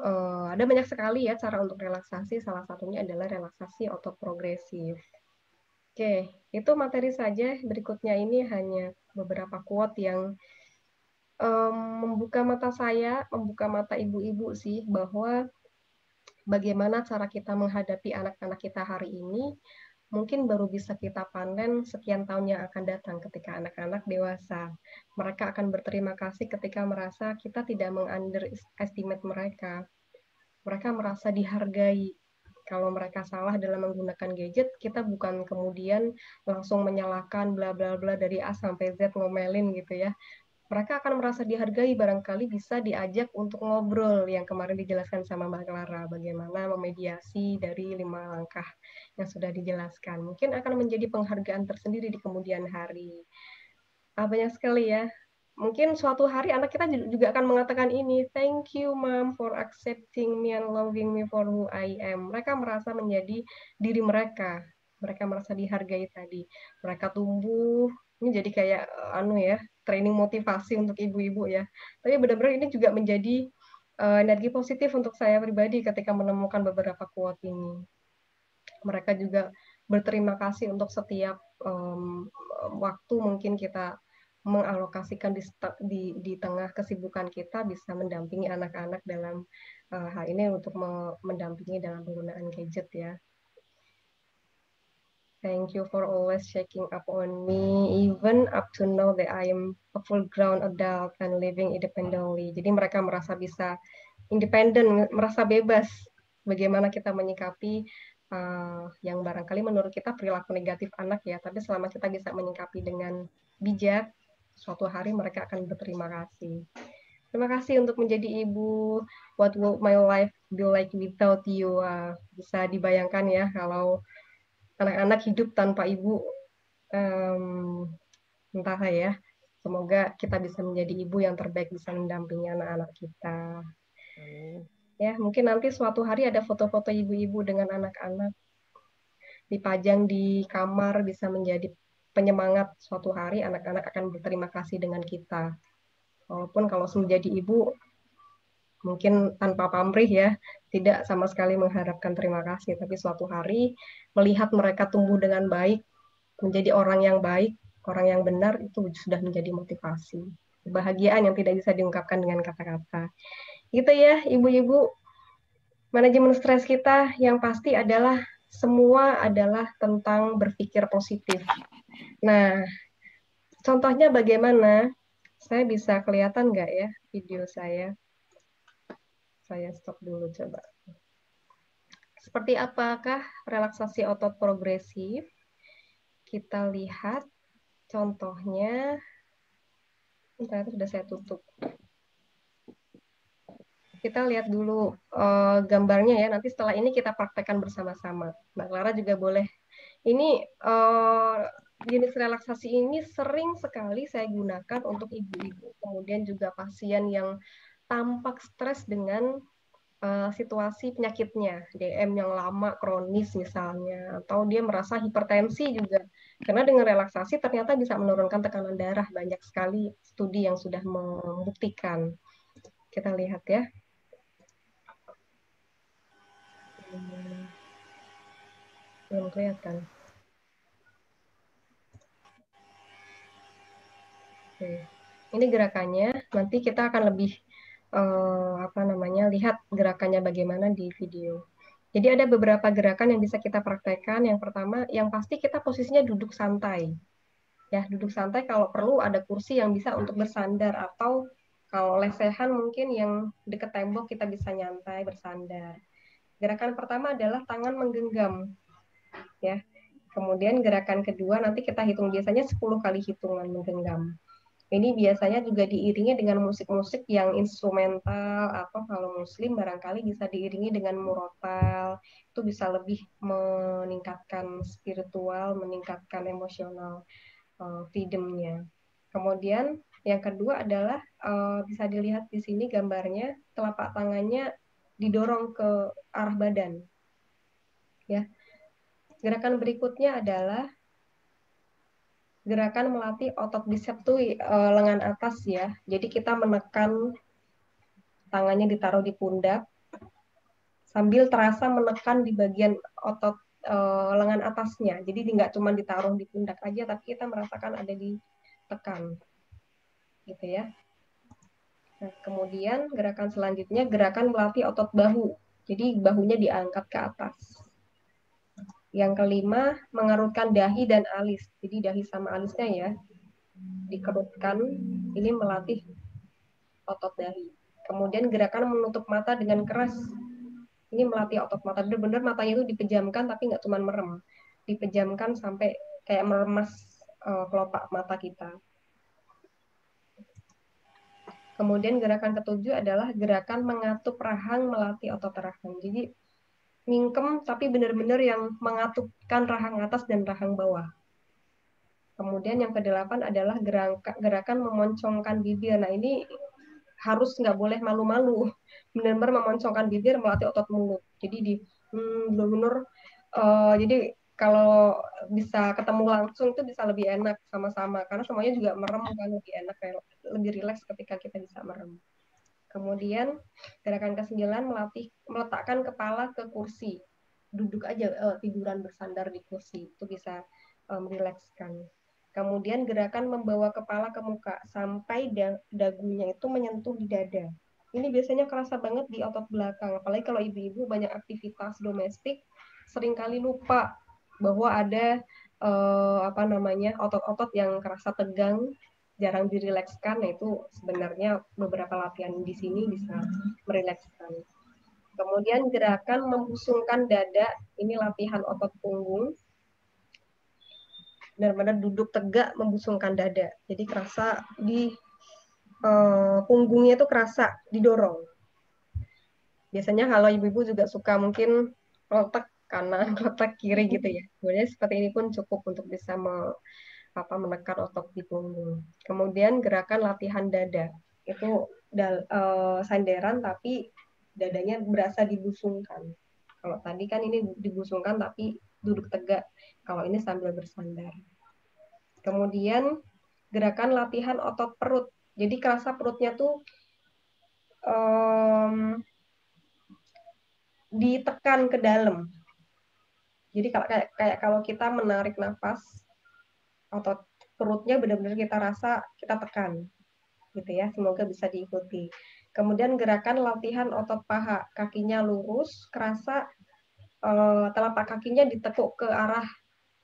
ada banyak sekali ya cara untuk relaksasi, salah satunya adalah relaksasi autoprogresif. Oke, itu materi saja. Berikutnya ini hanya beberapa quote yang membuka mata saya, membuka mata ibu-ibu sih, bahwa bagaimana cara kita menghadapi anak-anak kita hari ini, mungkin baru bisa kita panen sekian tahun yang akan datang ketika anak-anak dewasa. Mereka akan berterima kasih ketika merasa kita tidak meng-underestimate mereka. Mereka merasa dihargai. Kalau mereka salah dalam menggunakan gadget, kita bukan kemudian langsung menyalahkan bla bla bla dari A sampai Z ngomelin gitu ya. Mereka akan merasa dihargai, barangkali bisa diajak untuk ngobrol yang kemarin dijelaskan sama Mbak Clara, bagaimana memediasi dari 5 langkah yang sudah dijelaskan. Mungkin akan menjadi penghargaan tersendiri di kemudian hari. Banyak sekali ya. Mungkin suatu hari anak kita juga akan mengatakan ini, thank you mom for accepting me and loving me for who I am. Mereka merasa menjadi diri mereka. Mereka merasa dihargai tadi. Mereka tumbuh. Ini jadi kayak training motivasi untuk ibu-ibu ya. Tapi benar-benar ini juga menjadi energi positif untuk saya pribadi ketika menemukan beberapa quote ini. Mereka juga berterima kasih untuk setiap waktu mungkin kita mengalokasikan di tengah kesibukan kita bisa mendampingi anak-anak dalam hal ini untuk mendampingi dalam penggunaan gadget ya. Thank you for always checking up on me, even up to now that I am a full-grown adult and living independently. Jadi mereka merasa bisa independen, merasa bebas. Bagaimana kita menyikapi yang barangkali menurut kita perilaku negatif anak ya, tapi selama kita bisa menyikapi dengan bijak, suatu hari mereka akan berterima kasih. Terima kasih untuk menjadi ibu. What would my life be like without you? Bisa dibayangkan ya kalau anak-anak hidup tanpa ibu, entah ya. Semoga kita bisa menjadi ibu yang terbaik, bisa mendampingi anak-anak kita. Ya, mungkin nanti suatu hari ada foto-foto ibu-ibu dengan anak-anak dipajang di kamar, bisa menjadi penyemangat suatu hari anak-anak akan berterima kasih dengan kita. Walaupun kalau menjadi ibu mungkin tanpa pamrih ya, tidak sama sekali mengharapkan terima kasih, tapi suatu hari melihat mereka tumbuh dengan baik, menjadi orang yang baik, orang yang benar, itu sudah menjadi motivasi. Kebahagiaan yang tidak bisa diungkapkan dengan kata-kata. Gitu ya, ibu-ibu. Manajemen stres kita yang pasti adalah semua adalah tentang berpikir positif. Nah, contohnya bagaimana? Saya bisa kelihatan nggak ya video saya? Saya stop dulu coba. Seperti apakah relaksasi otot progresif? Kita lihat contohnya. Ternyata sudah saya tutup. Kita lihat dulu gambarnya ya. Nanti setelah ini kita praktekkan bersama-sama. Mbak Clara juga boleh. Ini jenis relaksasi ini sering sekali saya gunakan untuk ibu-ibu. Kemudian juga pasien yang tampak stres dengan situasi penyakitnya, DM yang lama, kronis misalnya, atau dia merasa hipertensi juga. Karena dengan relaksasi ternyata bisa menurunkan tekanan darah. Banyak sekali studi yang sudah membuktikan. Kita lihat ya. Belum kelihatan. Oke. Ini gerakannya. Nanti kita akan lebih lihat gerakannya bagaimana di video. Jadi ada beberapa gerakan yang bisa kita praktekkan. Yang pertama, yang pasti kita posisinya duduk santai. Ya, duduk santai, kalau perlu ada kursi yang bisa untuk bersandar, atau kalau lesehan mungkin yang dekat tembok kita bisa nyantai bersandar. Gerakan pertama adalah tangan menggenggam. Ya. Kemudian gerakan kedua nanti kita hitung, biasanya 10 kali hitungan menggenggam. Ini biasanya juga diiringi dengan musik-musik yang instrumental, atau kalau muslim barangkali bisa diiringi dengan murotal. Itu bisa lebih meningkatkan spiritual, meningkatkan emosional freedom-nya. Kemudian yang kedua adalah bisa dilihat di sini gambarnya, telapak tangannya didorong ke arah badan. Ya. Gerakan berikutnya adalah gerakan melatih otot bicep tuh lengan atas ya. Jadi kita menekan, tangannya ditaruh di pundak sambil terasa menekan di bagian otot lengan atasnya. Jadi nggak cuma ditaruh di pundak aja, tapi kita merasakan ada di tekan. Gitu ya. Nah, kemudian gerakan selanjutnya gerakan melatih otot bahu. Jadi bahunya diangkat ke atas. Yang kelima, mengerutkan dahi dan alis. Jadi dahi sama alisnya ya dikerutkan, ini melatih otot dahi. Kemudian gerakan menutup mata dengan keras. Ini melatih otot mata, benar-benar matanya itu dipejamkan tapi nggak cuma merem, dipejamkan sampai kayak meremas kelopak mata kita. Kemudian gerakan ketujuh adalah gerakan mengatup rahang melatih otot rahang. Jadi mingkem tapi benar-benar yang mengatupkan rahang atas dan rahang bawah. Kemudian yang kedelapan adalah gerakan memoncongkan bibir. Nah ini harus nggak boleh malu-malu, benar-benar memoncongkan bibir melatih otot mulut. Jadi benar-benar jadi kalau bisa ketemu langsung itu bisa lebih enak sama-sama karena semuanya juga merem kan, lebih enak, lebih rileks ketika kita bisa merem. Kemudian gerakan ke-9 meletakkan kepala ke kursi. Duduk aja, tiduran bersandar di kursi. Itu bisa merilekskan. Kemudian gerakan membawa kepala ke muka sampai dagunya itu menyentuh di dada. Ini biasanya kerasa banget di otot belakang. Apalagi kalau ibu-ibu banyak aktivitas domestik, seringkali lupa bahwa ada otot-otot yang kerasa tegang, jarang dirilekskan. Nah itu sebenarnya beberapa latihan di sini bisa merilekskan. Kemudian gerakan membusungkan dada, ini latihan otot punggung. Benar-benar duduk tegak membusungkan dada. Jadi kerasa di punggungnya itu kerasa didorong. Biasanya kalau ibu-ibu juga suka mungkin klotek kanan, klotek kiri gitu ya. Sebenarnya seperti ini pun cukup untuk bisa menekan otot di punggung. Kemudian gerakan latihan dada. Itu sandaran tapi dadanya berasa dibusungkan. Kalau tadi kan ini dibusungkan tapi duduk tegak. Kalau ini sambil bersandar. Kemudian gerakan latihan otot perut. Jadi kerasa perutnya tuh ditekan ke dalam. Jadi kayak kalau kita menarik nafas, otot perutnya benar-benar kita rasa kita tekan, gitu ya. Semoga bisa diikuti. Kemudian gerakan latihan otot paha, kakinya lurus, kerasa telapak kakinya ditekuk ke arah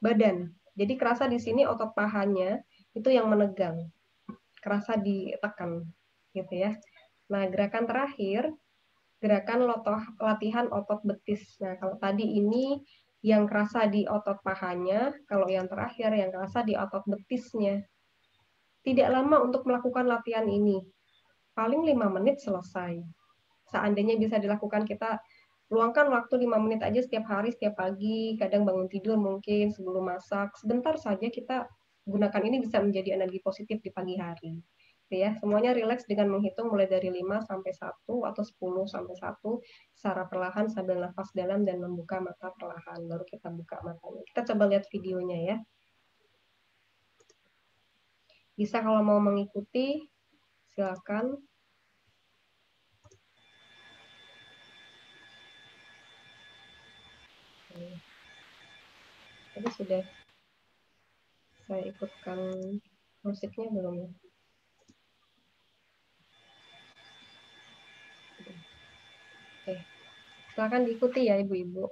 badan. Jadi kerasa di sini otot pahanya itu yang menegang, kerasa ditekan, gitu ya. Nah, gerakan terakhir, gerakan latihan otot betis. Nah, kalau tadi ini yang kerasa di otot pahanya, kalau yang terakhir yang kerasa di otot betisnya. Tidak lama untuk melakukan latihan ini, paling 5 menit selesai. Seandainya bisa dilakukan, kita luangkan waktu 5 menit aja setiap hari, setiap pagi, kadang bangun tidur mungkin sebelum masak, sebentar saja kita gunakan ini bisa menjadi energi positif di pagi hari. Ya, semuanya rileks dengan menghitung mulai dari 5 sampai 1 atau 10 sampai 1 secara perlahan sambil nafas dalam dan membuka mata perlahan. Baru kita buka matanya. Kita coba lihat videonya ya. Bisa kalau mau mengikuti, silakan. Tadi sudah saya ikutkan musiknya belum ya? Oke, silakan diikuti ya ibu-ibu.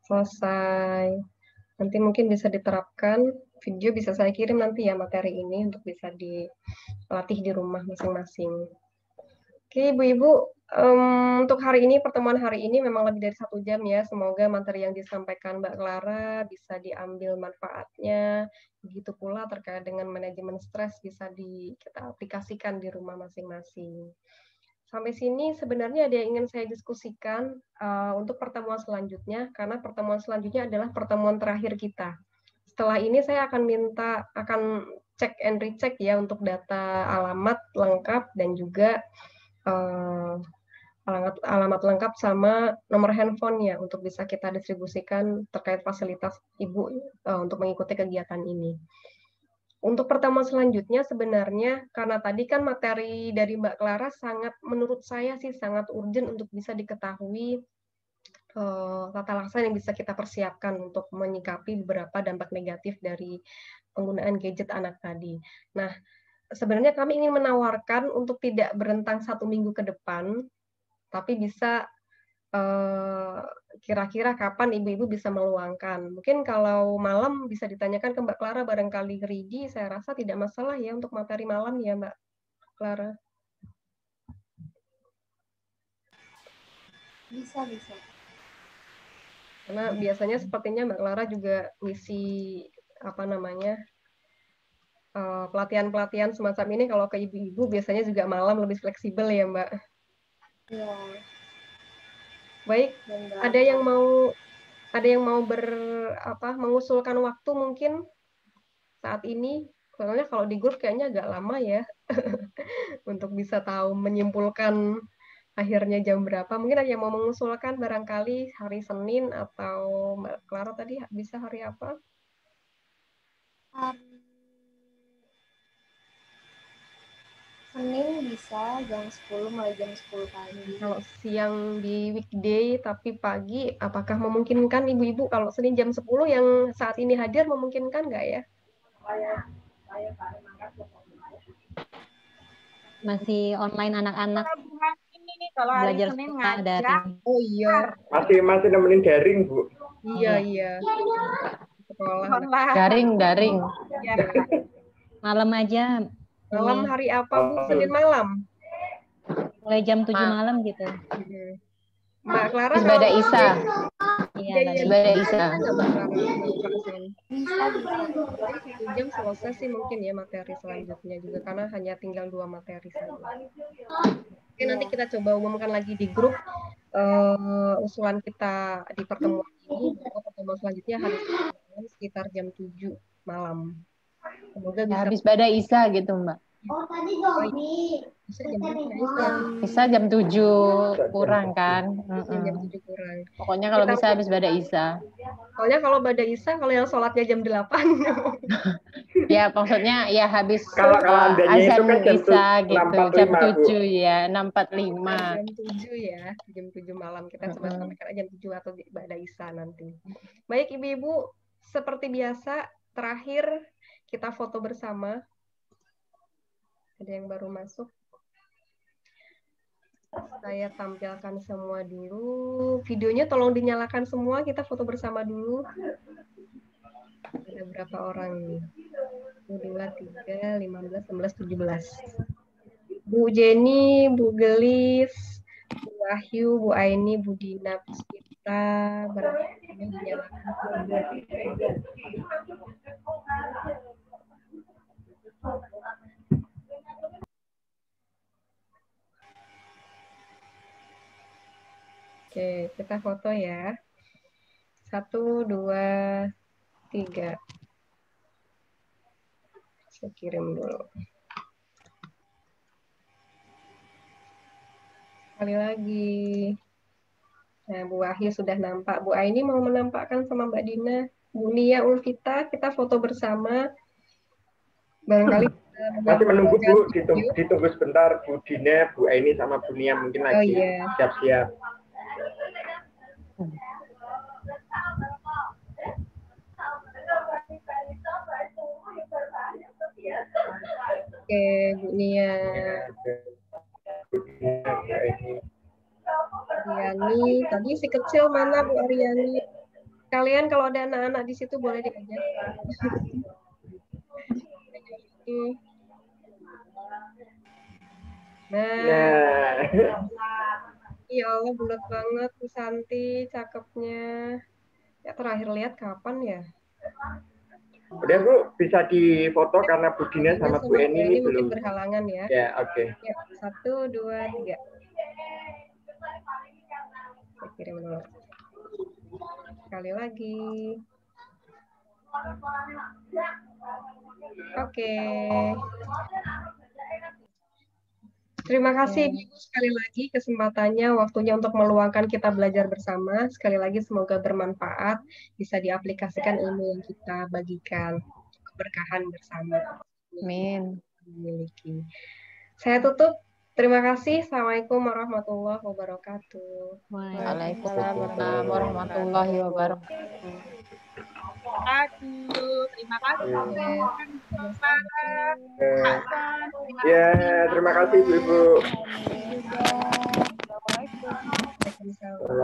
selesai. Nanti mungkin bisa diterapkan, video bisa saya kirim nanti ya materi ini untuk bisa dilatih di rumah masing-masing. Oke, Ibu-Ibu, untuk hari ini, pertemuan hari ini memang lebih dari 1 jam ya. Semoga materi yang disampaikan Mbak Clara bisa diambil manfaatnya. Begitu pula terkait dengan manajemen stres bisa kita aplikasikan di rumah masing-masing. Sampai sini sebenarnya ada yang ingin saya diskusikan untuk pertemuan selanjutnya, karena pertemuan selanjutnya adalah pertemuan terakhir kita. Setelah ini saya akan cek and recheck ya untuk data alamat lengkap dan juga alamat lengkap sama nomor handphonenya untuk bisa kita distribusikan terkait fasilitas Ibu untuk mengikuti kegiatan ini. Untuk pertemuan selanjutnya sebenarnya karena tadi kan materi dari Mbak Clara menurut saya sih sangat urgent untuk bisa diketahui tata laksana yang bisa kita persiapkan untuk menyikapi beberapa dampak negatif dari penggunaan gadget anak tadi. Nah, sebenarnya kami ingin menawarkan untuk tidak berentang 1 minggu ke depan, tapi bisa kira-kira kapan ibu-ibu bisa meluangkan. Mungkin kalau malam bisa ditanyakan ke Mbak Clara, barangkali Ridi, saya rasa tidak masalah ya untuk materi malam ya Mbak Clara. Bisa. Karena biasanya sepertinya Mbak Clara juga ngisi pelatihan-pelatihan semacam ini kalau ke ibu-ibu biasanya juga malam lebih fleksibel ya Mbak. Iya. Baik, ada yang mau mengusulkan waktu mungkin saat ini? Soalnya kalau di grup kayaknya agak lama ya untuk bisa tahu menyimpulkan akhirnya jam berapa. Mungkin ada yang mau mengusulkan barangkali hari Senin atau Mbak Clara tadi bisa hari apa? Senin bisa jam 10 mulai jam 10 pagi. Kalau siang di weekday tapi pagi, apakah memungkinkan ibu-ibu kalau Senin jam 10 yang saat ini hadir memungkinkan nggak ya? Masih online anak-anak kalau hari belajar Senin sekolah ngajak. daring. Oh iya. Masih nemenin daring, Bu. Iya. Sekolah. Daring. Ya. Malam aja. Malam Ini hari apa, Bu? Senin malam? mulai jam 7 malam gitu. Mbak Clara Terus Bada Isa. Iya, Bada Isa. Bisa. 1 jam selesai sih mungkin ya materi selanjutnya juga karena hanya tinggal 2 materi saja. Oke, nanti kita coba umumkan lagi di grup usulan kita di pertemuan ini bahwa pertemuan selanjutnya harus sekitar jam 7 malam. Semoga bisa habis Bada Isa gitu, Mbak. Bisa jam berapa? Bisa jam 7 kurang kan? Jam 7 kurang. Pokoknya kalau bisa habis Bada Isa. Soalnya kalau Bada Isa, kalau yang sholatnya jam 8. Ya, maksudnya ya habis kalau andanya azan itu kan jam Isa gitu, jam 7 ya, 6.45. Jam 7 ya, jam 7 malam. Kita coba sampaikan jam 7 atau Bada Isa nanti. Baik, Ibu-Ibu, seperti biasa, terakhir kita foto bersama. Ada yang baru masuk. Saya tampilkan semua dulu. Videonya tolong dinyalakan semua. Kita foto bersama dulu. Ada berapa orang nih? 1, 2, 3, 15, 16, 17. Bu Jenny, Bu Gelis, Bu Wahyu, Bu Aini, Bu Dina, Bu Spita. Barangkali dinyalakan. Oke, kita foto ya. 1, 2, 3. Saya kirim dulu. Sekali lagi. Nah, Bu Wahyu sudah nampak. Bu Aini mau menampakkan sama Mbak Dina. Bu Nia Ulfita, kita foto bersama. Barangkali masih menunggu, Bu. Ditunggu sebentar, Bu Dina, Bu Aini, sama Bu Nia mungkin lagi siap-siap. Oke, Bu Nia. Bu Dina, Bu Aini. Aryani. Tadi si kecil mana Bu Aryani? Kalian kalau ada anak-anak di situ boleh diajak. Nah. Ya Allah, bulat banget Bu Santi, cakepnya. Ya terakhir lihat kapan ya? Udah Bu, bisa difoto karena Bu Dina sama Bu Eni ini belum. Mungkin berhalangan ya. Ya, oke. Ya, 1, 2, 3. Saya kirim dulu. Sekali lagi. Oke. Terima kasih Ibu sekali lagi kesempatannya, waktunya untuk meluangkan kita belajar bersama. Sekali lagi semoga bermanfaat, bisa diaplikasikan ilmu yang kita bagikan, keberkahan bersama. Amin. Memiliki. Saya tutup. Terima kasih. Assalamualaikum warahmatullahi wabarakatuh. Waalaikumsalam warahmatullahi wabarakatuh. Terima kasih. Ya, terima kasih Ibu. Waalaikumsalam.